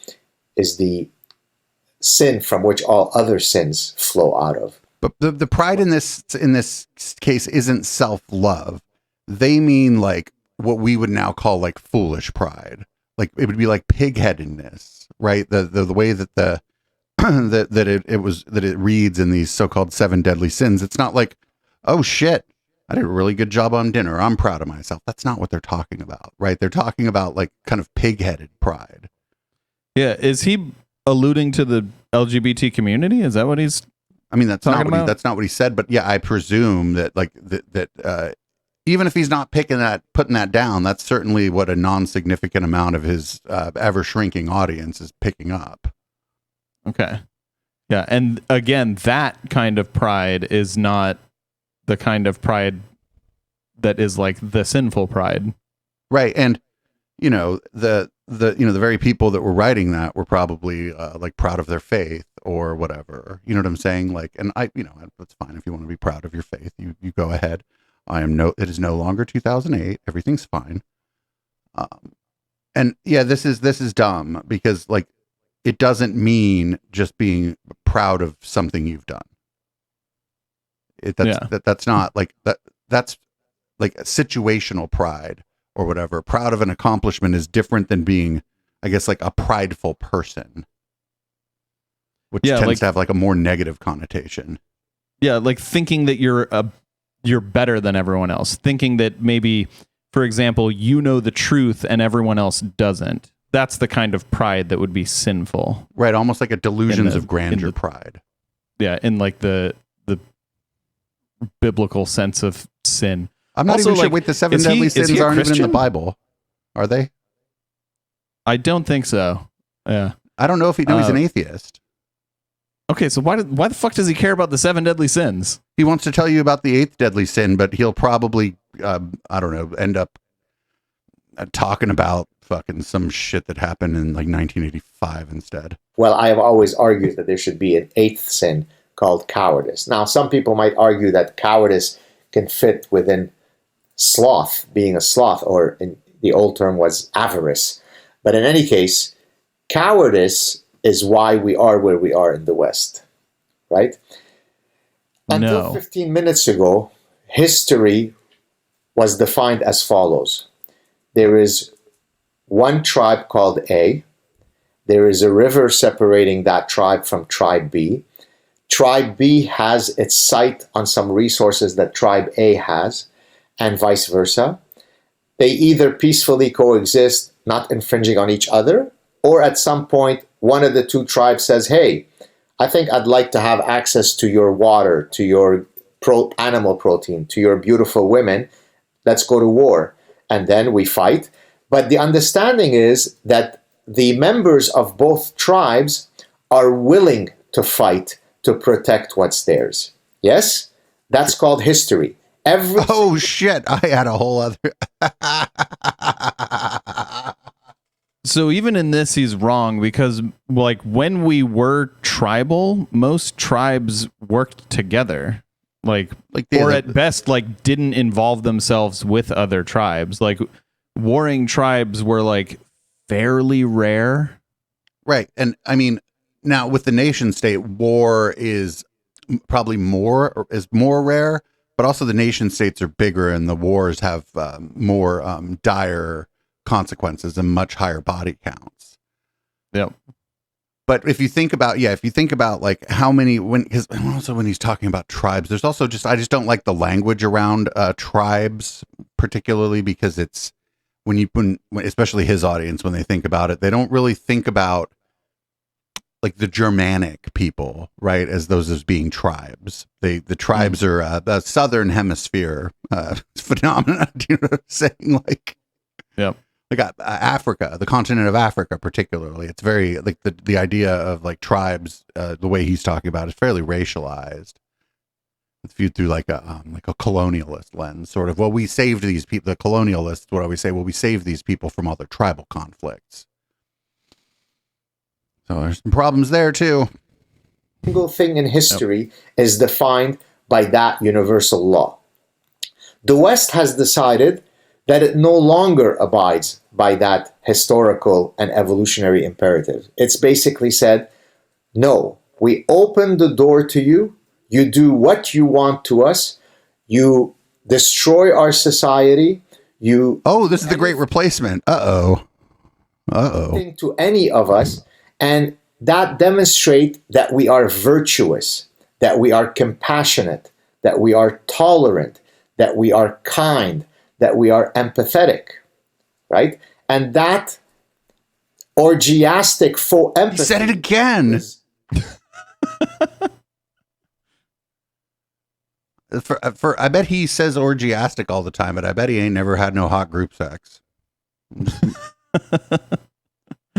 sin from which all other sins flow out of. But the pride in this case isn't self-love. They mean like what we would now call like foolish pride. Like it would be like pigheadedness, right? The way that that it reads in these so-called seven deadly sins. It's not like, oh shit, I did a really good job on dinner, I'm proud of myself. That's not what they're talking about, right? They're talking about like kind of pig-headed pride. Yeah, is he alluding to the LGBT community? Is that what he's? I mean, that's Talking about? that's not what he said, but yeah, I presume that like that even if he's not putting that down, that's certainly what a non-significant amount of his ever shrinking audience is picking up. Okay. Yeah, and again, that kind of pride is not the kind of pride that is like the sinful pride. Right. And the very people that were writing that were probably like proud of their faith or whatever. You know what I'm saying? Like, and it's fine if you want to be proud of your faith, you go ahead. It is no longer 2008. Everything's fine. And yeah, this is dumb because like, it doesn't mean just being proud of something you've done. That's not like that. That's like a situational pride or whatever. Proud of an accomplishment is different than being, I guess, like a prideful person, which tends to have like a more negative connotation. Yeah, like thinking that you're better than everyone else. Thinking that maybe, for example, you know the truth and everyone else doesn't. That's the kind of pride that would be sinful. Right, almost like a delusions of grandeur pride. Yeah, in like the biblical sense of sin. I'm not even sure. Wait, the seven deadly sins aren't even in the Bible, are they? I don't think so. Yeah, I don't know if he's an atheist. Okay, so why the fuck does he care about the seven deadly sins? He wants to tell you about the eighth deadly sin, but he'll probably I don't know, end up talking about fucking some shit that happened in like 1985 instead. Well, I have always argued that there should be an eighth sin called cowardice. Now, some people might argue that cowardice can fit within sloth, being a sloth, or in the old term was avarice. But in any case, cowardice is why we are where we are in the West, right? Until 15 minutes ago, history was defined as follows. There is one tribe called A. There is a river separating that tribe from tribe B. Tribe B has its sight on some resources that tribe A has, and vice versa. They either peacefully coexist, not infringing on each other, or at some point, one of the two tribes says, hey, I think I'd like to have access to your water, to your animal protein, to your beautiful women. Let's go to war. And then we fight. But the understanding is that the members of both tribes are willing to fight to protect what's theirs. Yes? That's called history. Oh shit, I had a whole other So even in this he's wrong because like when we were tribal, most tribes worked together. Or at best like didn't involve themselves with other tribes. Like warring tribes were like fairly rare. Right. And I mean, now with the nation state, war is probably more rare, but also the nation states are bigger and the wars have more dire consequences and much higher body counts. Yep. But if you think about like how many, because also when he's talking about tribes, there's also I just don't like the language around tribes, particularly because it's when especially his audience, when they think about it, they don't really think about like the Germanic people, right, as those as being tribes. The tribes are the southern hemisphere phenomena. Do you know what I'm saying? Like, Yep. like Africa, the continent of Africa, particularly. It's very like the idea of like tribes. The way he's talking about is fairly racialized. It's viewed through like a colonialist lens, sort of. Well, we saved these people. The colonialists would always say, "Well, we saved these people from all their tribal conflicts." So there's some problems there too. Single thing in history is defined by that universal law. The West has decided that it no longer abides by that historical and evolutionary imperative. It's basically said, no, we open the door to you, you do what you want to us, you destroy our society, you... Oh, this is the Great Replacement. Uh-oh. ...to any of us, and that demonstrates that we are virtuous, that we are compassionate, that we are tolerant, that we are kind, that we are empathetic, right? And that orgiastic faux empathy... He said it again! I bet he says orgiastic all the time, but I bet he ain't never had no hot group sex.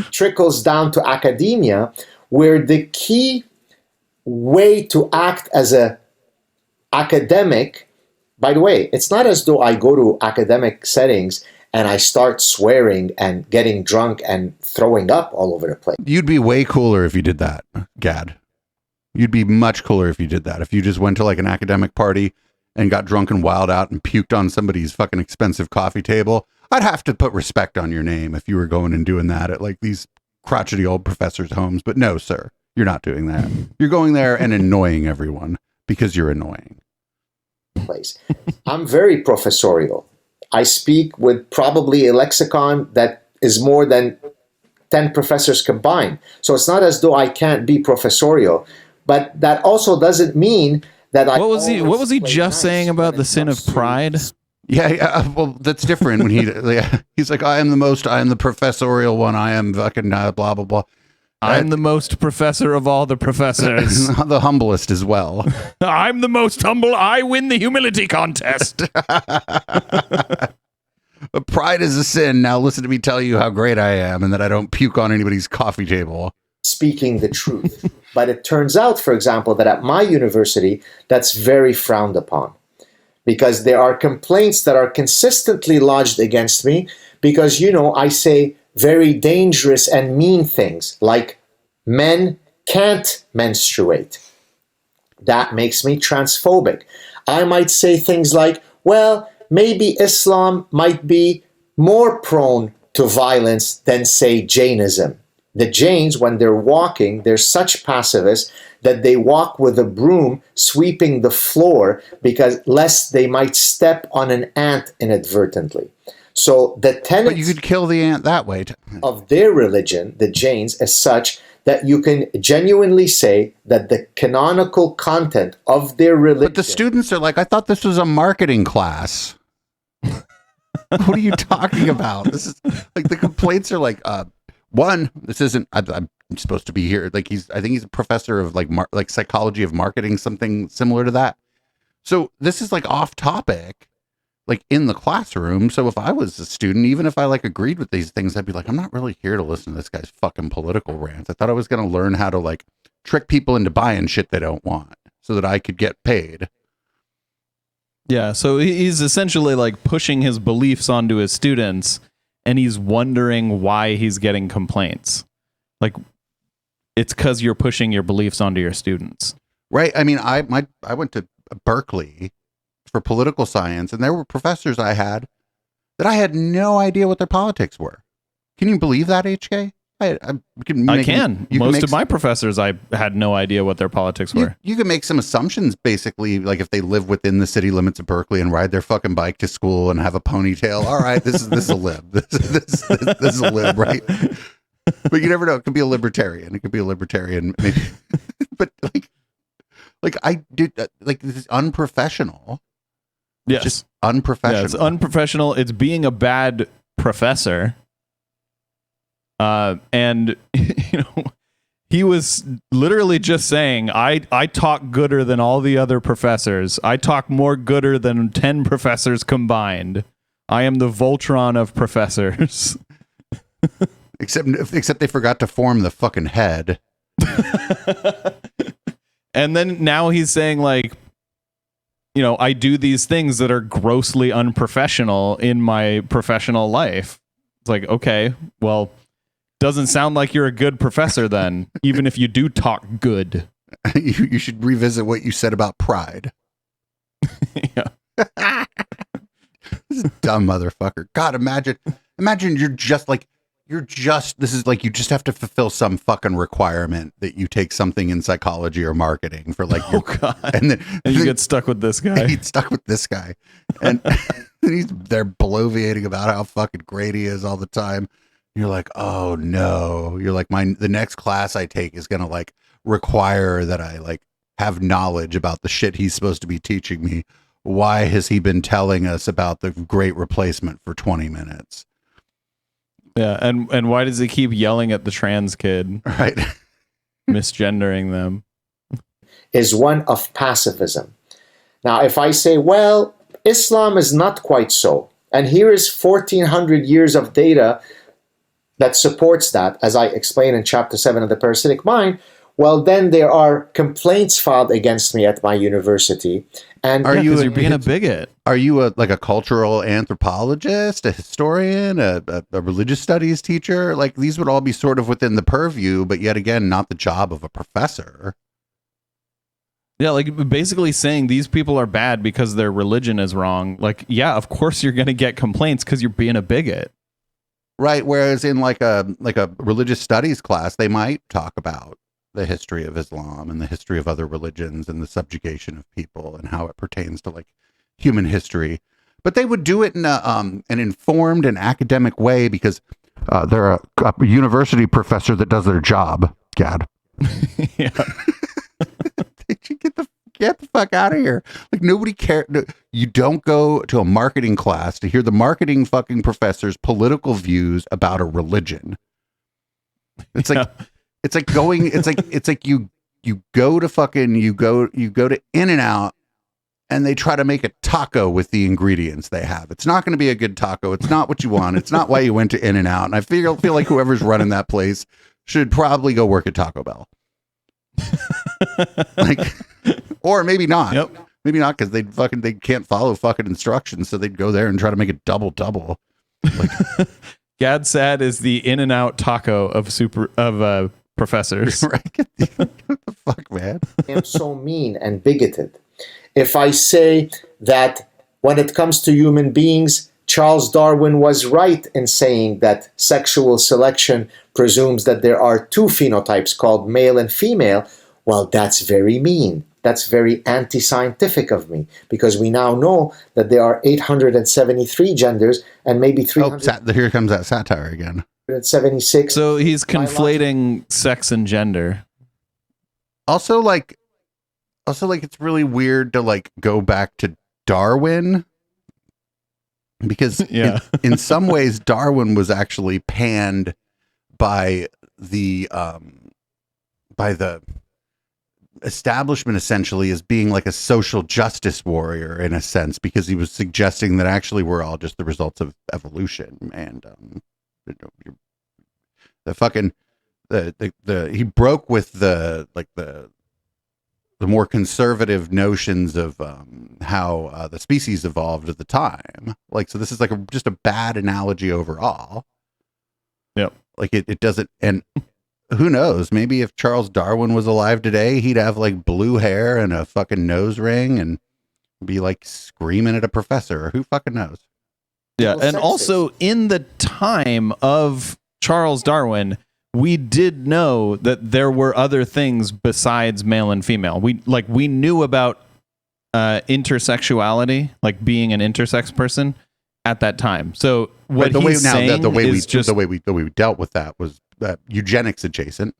Trickles down to academia, where the key way to act as a academic, by the way, it's not as though I go to academic settings and I start swearing and getting drunk and throwing up all over the place. You'd be way cooler if you did that, Gad. You'd be much cooler if you did that. If you just went to like an academic party and got drunk and wild out and puked on somebody's fucking expensive coffee table, I'd have to put respect on your name if you were going and doing that at like these crotchety old professors' homes. But no, sir, you're not doing that. You're going there and annoying everyone because you're annoying. Place. I'm very professorial. I speak with probably a lexicon that is more than 10 professors combined. So it's not as though I can't be professorial, but that also doesn't mean that I... What was he just saying about the sin of pride? Yeah, well, that's different when he's like, I am the professorial one. I am fucking blah, blah, blah. I'm the most professor of all the professors. The humblest as well. I'm the most humble. I win the humility contest. But pride is a sin. Now listen to me tell you how great I am and that I don't puke on anybody's coffee table. Speaking the truth. But it turns out, for example, that at my university, that's very frowned upon. Because there are complaints that are consistently lodged against me because, you know, I say very dangerous and mean things like men can't menstruate. That makes me transphobic. I might say things like, well, maybe Islam might be more prone to violence than, say, Jainism. The Jains, when they're walking, they're such pacifists that they walk with a broom sweeping the floor because lest they might step on an ant inadvertently. So the tenets... But you could kill the ant that way. ...of their religion, the Jains, is such that you can genuinely say that the canonical content of their religion... But the students are like, I thought this was a marketing class. What are you talking about? This is like the complaints are like, one, this isn't, I'm supposed to be here. Like I think he's a professor of like psychology of marketing, something similar to that. So this is like off topic, like in the classroom. So if I was a student, even if I like agreed with these things, I'd be like, I'm not really here to listen to this guy's fucking political rants. I thought I was going to learn how to like trick people into buying shit they don't want so that I could get paid. Yeah. So he's essentially like pushing his beliefs onto his students. And he's wondering why he's getting complaints. Like, it's because you're pushing your beliefs onto your students. Right. I mean, I went to Berkeley for political science, and there were professors I had that I had no idea what their politics were. Can you believe that, HK? I can. Most of my professors, I had no idea what their politics were. You can make some assumptions, basically, like if they live within the city limits of Berkeley and ride their fucking bike to school and have a ponytail. All right, this is a lib. This is a lib, right? But you never know. It could be a libertarian. It could be a libertarian, maybe. But like I did, like this is unprofessional. Yes, just unprofessional. Yeah, it's unprofessional. It's being a bad professor. And you know, He was literally just saying, I talk gooder than all the other professors. I talk more gooder than 10 professors combined. I am the Voltron of professors. Except they forgot to form the fucking head. And then now he's saying, like, you know, I do these things that are grossly unprofessional in my professional life. It's like, okay, well, doesn't sound like you're a good professor then, even if you do talk good. You should revisit what you said about pride. Yeah. This is a dumb motherfucker. God, imagine this is like you just have to fulfill some fucking requirement that you take something in psychology or marketing for like God. And then you get stuck with this guy. He's stuck with this guy. And they're bloviating about how fucking great he is all the time. You're like, oh no. You're like, the next class I take is gonna like require that I like have knowledge about the shit he's supposed to be teaching me. Why has he been telling us about the great replacement for 20 minutes? Yeah, and why does he keep yelling at the trans kid? Right. Misgendering them. Is one of pacifism. Now, if I say, well, Islam is not quite so, and here is 1400 years of data that supports that, as I explain in chapter 7 of the Parasitic Mind, well, then there are complaints filed against me at my university. And you're being a bigot. Are you like a cultural anthropologist, a historian, a religious studies teacher? Like these would all be sort of within the purview, but yet again, not the job of a professor. Yeah, like basically saying these people are bad because their religion is wrong. Like, yeah, of course you're going to get complaints because you're being a bigot. Right. Whereas in like a religious studies class, they might talk about the history of Islam and the history of other religions and the subjugation of people and how it pertains to like human history. But they would do it in an informed and academic way because they're a university professor that does their job, Gad. Yeah. Get the fuck out of here. Like nobody cares. You don't go to a marketing class to hear the marketing fucking professor's political views about a religion. It's like it's like you go to In-N-Out and they try to make a taco with the ingredients they have. It's not going to be a good taco. It's not what you want. It's not why you went to In-N-Out. And I feel like whoever's running that place should probably go work at Taco Bell. Like, or maybe not. Yep. Maybe not because they can't follow fucking instructions, so they'd go there and try to make a double. Like, Gad Sad is the In-N-Out taco of professors. Right? Get the fuck, man. I am so mean and bigoted. If I say that when it comes to human beings, Charles Darwin was right in saying that sexual selection presumes that there are two phenotypes called male and female, well, that's very mean. That's very anti-scientific of me because we now know that there are 873 genders and maybe 300. Here comes that satire again. 76. So he's conflating sex and gender. Also, it's really weird to like go back to Darwin because in some ways Darwin was actually panned by the establishment essentially as being like a social justice warrior in a sense because he was suggesting that actually we're all just the results of evolution and he broke with the more conservative notions of how the species evolved at the time. Like, so this is like just a bad analogy overall. Yep. Like it doesn't, and who knows, maybe if Charles Darwin was alive today, he'd have like blue hair and a fucking nose ring and be like screaming at a professor. Who fucking knows? Yeah. And also in the time of Charles Darwin, we did know that there were other things besides male and female. We knew about intersexuality, like being an intersex person at that time. So what the way we dealt with that was eugenics adjacent.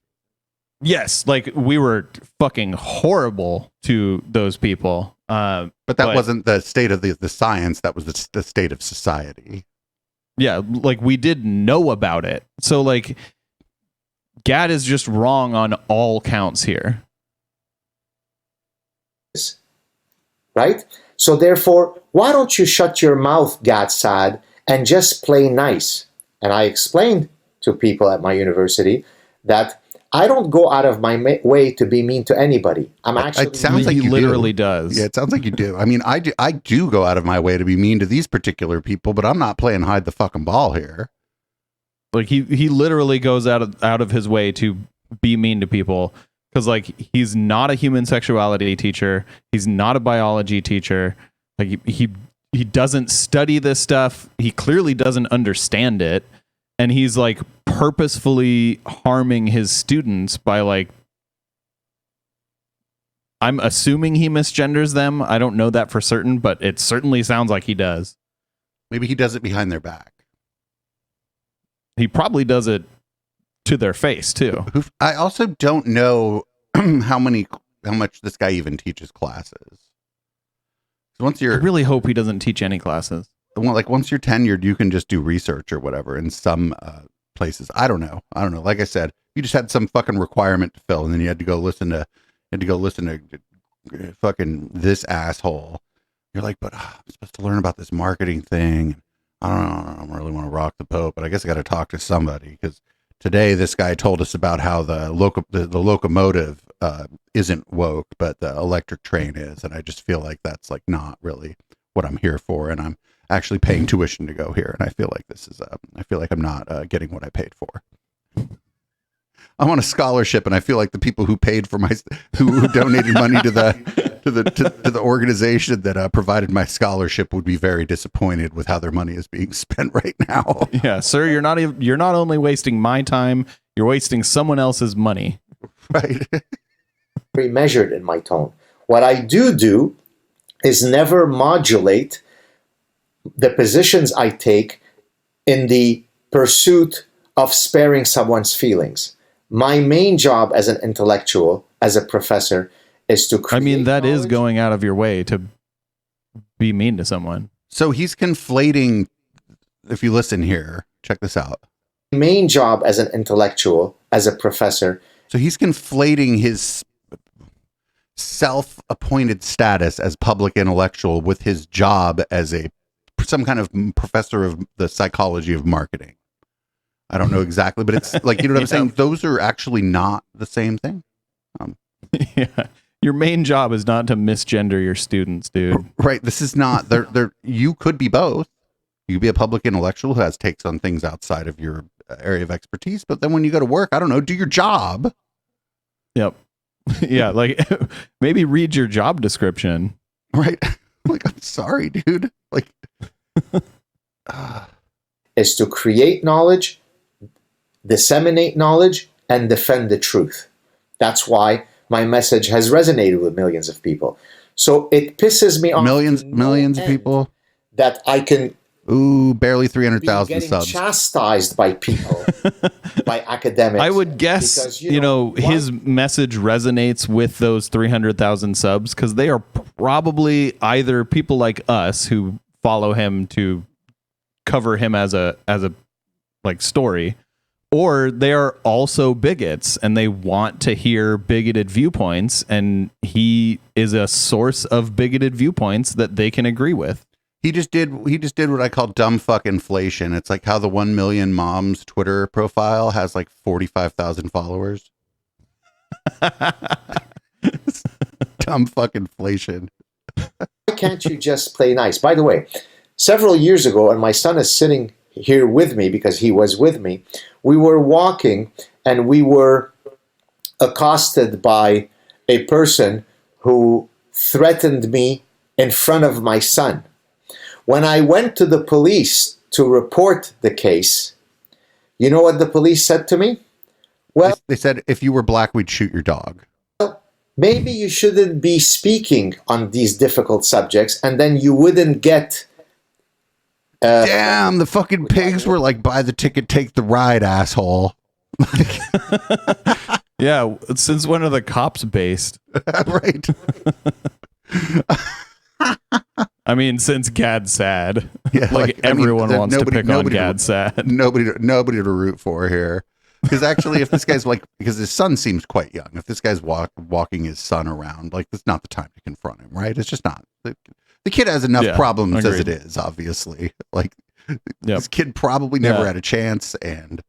Yes, like we were fucking horrible to those people. But that wasn't the state of the science. That was the state of society. Yeah, like we did know about it. So like Gad is just wrong on all counts here. Right? So therefore, why don't you shut your mouth, Gadsad, and just play nice? And I explained to people at my university that I don't go out of my way to be mean to anybody. I'm actually... It sounds like He you literally do. does. Yeah, it sounds like you do. I mean, I do go out of my way to be mean to these particular people, but I'm not playing hide the fucking ball here. Like he literally goes out of his way to be mean to people because like he's not a human sexuality teacher. He's not a biology teacher. Like he doesn't study this stuff. He clearly doesn't understand it. And he's like purposefully harming his students by like, I'm assuming he misgenders them. I don't know that for certain, but it certainly sounds like he does. Maybe he does it behind their back. He probably does it to their face too. I also don't know how much this guy even teaches classes. So once I you're really hope he doesn't teach any classes. once you're tenured, you can just do research or whatever in some places. I don't know. Like I said, you just had some fucking requirement to fill, and then you had to go listen to fucking this asshole. You're like, but I'm supposed to learn about this marketing thing. I don't really want to rock the boat, but I guess I got to talk to somebody because today this guy told us about how the locomotive isn't woke, but the electric train is, and I just feel like that's like not really what I'm here for, and I'm actually paying tuition to go here, and I feel like I feel like I'm not getting what I paid for. I'm on a scholarship, and I feel like the people who paid for who donated money to the organization that provided my scholarship would be very disappointed with how their money is being spent right now. Yeah, sir, you're not only wasting my time, you're wasting someone else's money. Right. Very measured in my tone. What I do is never modulate the positions I take in the pursuit of sparing someone's feelings. My main job as an intellectual, as a professor, is to create that is knowledge. going out of your way to be mean to someone. So he's conflating, if you listen here, check this out. Main job as an intellectual, as a professor. So he's conflating his self-appointed status as public intellectual with his job as some kind of professor of the psychology of marketing. I don't know exactly, but it's like, you know what I'm saying? Those are actually not the same thing. Yeah. Your main job is not to misgender your students, dude. Right. This is not, you could be both. You could be a public intellectual who has takes on things outside of your area of expertise, but then when you go to work, I don't know, do your job. Yep. Yeah, like maybe read your job description. Right. Like, I'm sorry, dude. Like, is to create knowledge, disseminate knowledge, and defend the truth. That's why my message has resonated with millions of people. So it pisses me off. Millions of people. That I can barely 300,000 getting subs. chastised by people, by academics. I would guess, because, his message resonates with those 300,000 subs because they are probably either people like us who follow him to cover him as a like story, or they are also bigots and they want to hear bigoted viewpoints, and he is a source of bigoted viewpoints that they can agree with. He just did what I call dumb fuck inflation. It's like how the 1 million moms Twitter profile has like 45,000 followers. Dumb fuck inflation. Why can't you just play nice? By the way, several years ago, and my son is sitting here with me because he was with me, we were walking and we were accosted by a person who threatened me in front of my son. When I went to the police to report the case, you know what the police said to me? Well, They said if you were black, we'd shoot your dog. maybe you shouldn't be speaking on these difficult subjects, and then you wouldn't get... Damn, the fucking pigs were like, buy the ticket, take the ride, asshole. Yeah, since when are the cops based? Right. I mean, since Gad's sad. Yeah, like everyone wants to pick on nobody Gad's sad. Nobody to root for here. Because actually, if this guy's like, because his son seems quite young, if this guy's walking his son around, like, it's not the time to confront him, right? It's just not. The kid has enough problems as it is, obviously. Like, this kid probably never had a chance, and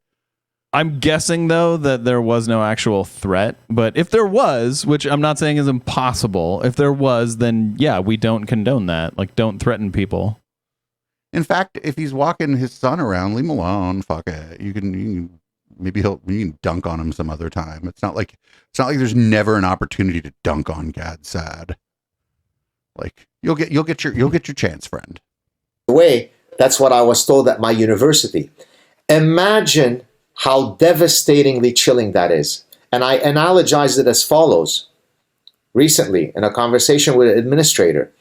I'm guessing, though, that there was no actual threat. But if there was, which I'm not saying is impossible, if there was, then yeah, we don't condone that. Like, don't threaten people. In fact, if he's walking his son around, leave him alone. Fuck it. You can maybe you can dunk on him some other time. It's not like there's never an opportunity to dunk on Gad Saad. Like, you'll get your chance, friend. Way, that's what I was told at my university. Imagine how devastatingly chilling that is. And I analogized it as follows. Recently, in a conversation with an administrator,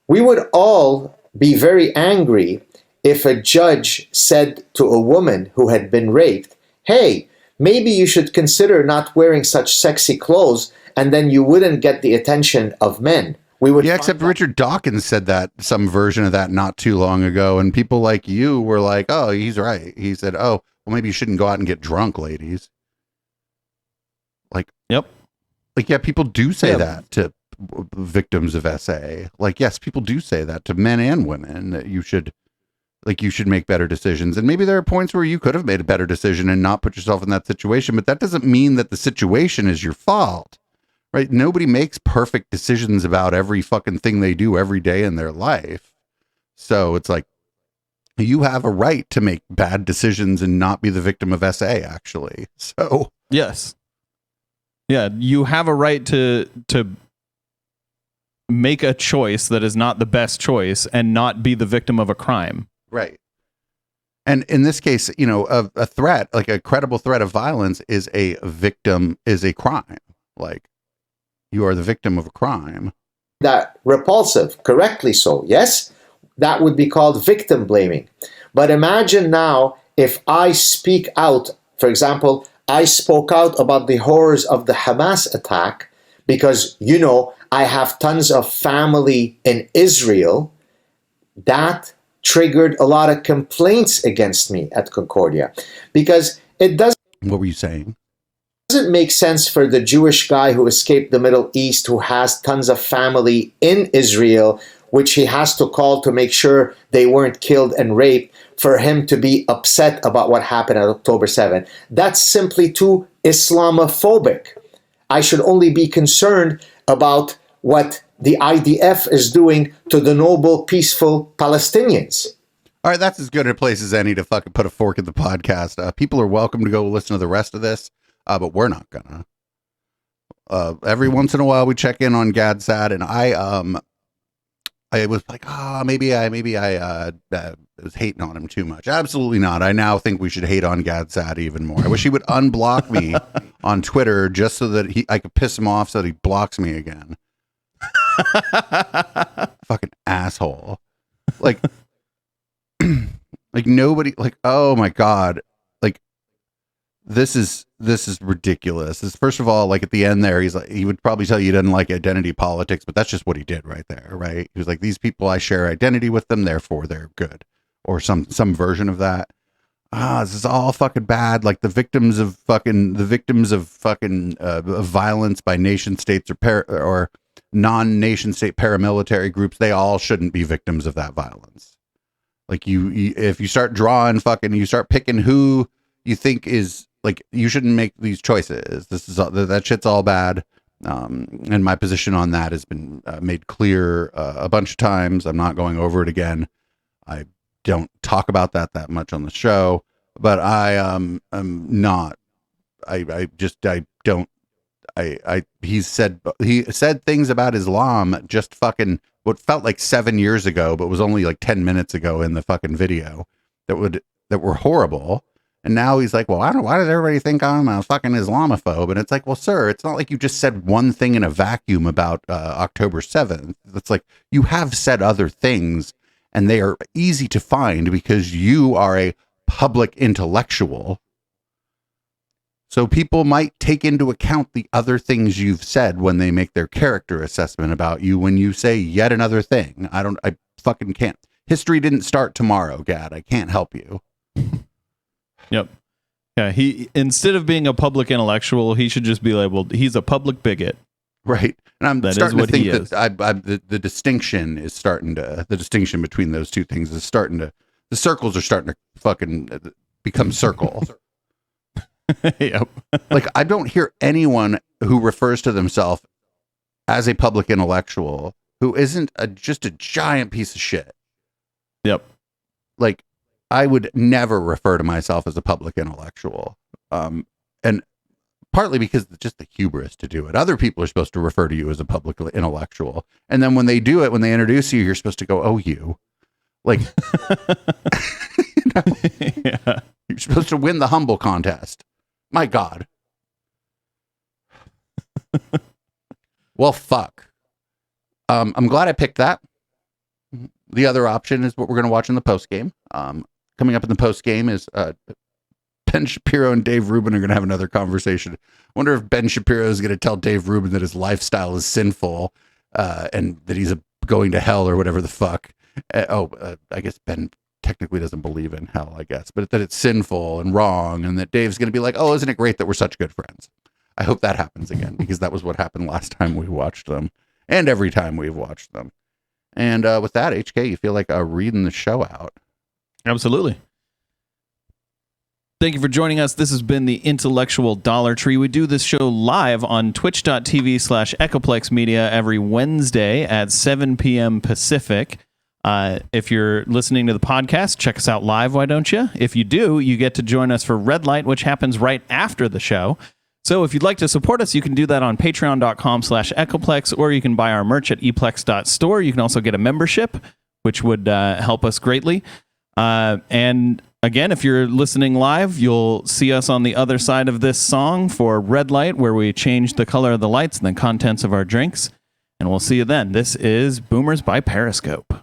we would all be very angry if a judge said to a woman who had been raped, hey, maybe you should consider not wearing such sexy clothes, and then you wouldn't get the attention of men. We would except Richard Dawkins said that, some version of that, not too long ago, and people like you were like, oh, he's right. He said, oh, well, maybe you shouldn't go out and get drunk, ladies. Like, yep. Like, yeah, people do say that to victims of SA. Like, yes, people do say that to men and women, that you should make better decisions. And maybe there are points where you could have made a better decision and not put yourself in that situation, but that doesn't mean that the situation is your fault, right? Nobody makes perfect decisions about every fucking thing they do every day in their life. So it's like, you have a right to make bad decisions and not be the victim of SA, actually. So yes. Yeah, you have a right to make a choice that is not the best choice and not be the victim of a crime. Right. And in this case, you know, a threat, like a credible threat of violence is a crime. Like, you are the victim of a crime. That repulsive, correctly so, yes? That would be called victim blaming. But imagine now if I speak out, for example, I spoke out about the horrors of the Hamas attack because, you know, I have tons of family in Israel. That triggered a lot of complaints against me at Concordia because it doesn't. What were you saying? Doesn't make sense for the Jewish guy who escaped the Middle East, who has tons of family in Israel, which he has to call to make sure they weren't killed and raped, for him to be upset about what happened on October 7th. That's simply too Islamophobic. I should only be concerned about what the IDF is doing to the noble, peaceful Palestinians. All right, that's as good a place as any to fucking put a fork in the podcast. People are welcome to go listen to the rest of this, but we're not gonna. Every once in a while, we check in on Gad Saad, and I was like, maybe I was hating on him too much. Absolutely not. I now think we should hate on Gad Saad even more. I wish he would unblock me on Twitter just so that I could piss him off so that he blocks me again. Fucking asshole. Like, like nobody, like, oh my God. Like, this is ridiculous. First of all, like at the end there, he's like, he would probably tell you he doesn't like identity politics, but that's just what he did right there, right? He was like, these people, I share identity with them, therefore they're good, or some version of that. This is all fucking bad. Like the victims of violence by nation states or non-nation state paramilitary groups, they all shouldn't be victims of that violence. Like if you start drawing you start picking who you think is, like, you shouldn't make these choices. That shit's all bad. And my position on that has been made clear a bunch of times. I'm not going over it again. I don't talk about that much on the show, but I'm not. He said things about Islam just fucking what felt like 7 years ago, but was only like 10 minutes ago in the fucking video that were horrible. And now he's like, well, why does everybody think I'm a fucking Islamophobe? And it's like, well, sir, it's not like you just said one thing in a vacuum about October 7th. It's like you have said other things, and they are easy to find because you are a public intellectual. So people might take into account the other things you've said when they make their character assessment about you. When you say yet another thing, I fucking can't. History didn't start tomorrow, Gad. I can't help you. Yep. Yeah, he instead of being a public intellectual, he should just be labeled. He's a public bigot. Right. And I'm That is starting to what he think that the distinction is starting to, the distinction between those two things is starting to, the circles are starting to fucking become circle. Yep. Like, I don't hear anyone who refers to themselves as a public intellectual who isn't just a giant piece of shit. Yep. Like, I would never refer to myself as a public intellectual. And partly because it's just the hubris to do it. Other people are supposed to refer to you as a public intellectual. And then when they do it, when they introduce you, you're supposed to go, oh, you. Like, you know, Yeah. you're supposed to win the humble contest. My God. Well, fuck. I'm glad I picked that. The other option is what we're going to watch in the post game. Coming up in the post game is Ben Shapiro and Dave Rubin are going to have another conversation. I wonder if Ben Shapiro is going to tell Dave Rubin that his lifestyle is sinful and that he's going to hell or whatever the fuck. I guess Ben technically doesn't believe in hell, I guess, but that it's sinful and wrong, and that Dave's going to be like, oh, isn't it great that we're such good friends? I hope that happens again, because that was what happened last time we watched them and every time we've watched them. And with that, HK, you feel like reading the show out. Absolutely. Thank you for joining us. This has been the Intellectual Dollar Tree. We do this show live on twitch.tv/Echoplex Media every Wednesday at 7 p.m. Pacific. If you're listening to the podcast, check us out live, why don't you? If you do, you get to join us for Red Light, which happens right after the show. So if you'd like to support us, you can do that on patreon.com/Echoplex, or you can buy our merch at eplex.store. You can also get a membership, which would help us greatly. And again, if you're listening live, you'll see us on the other side of this song for Red Light, where we change the color of the lights and the contents of our drinks. And we'll see you then. This is Boomers by Periscope.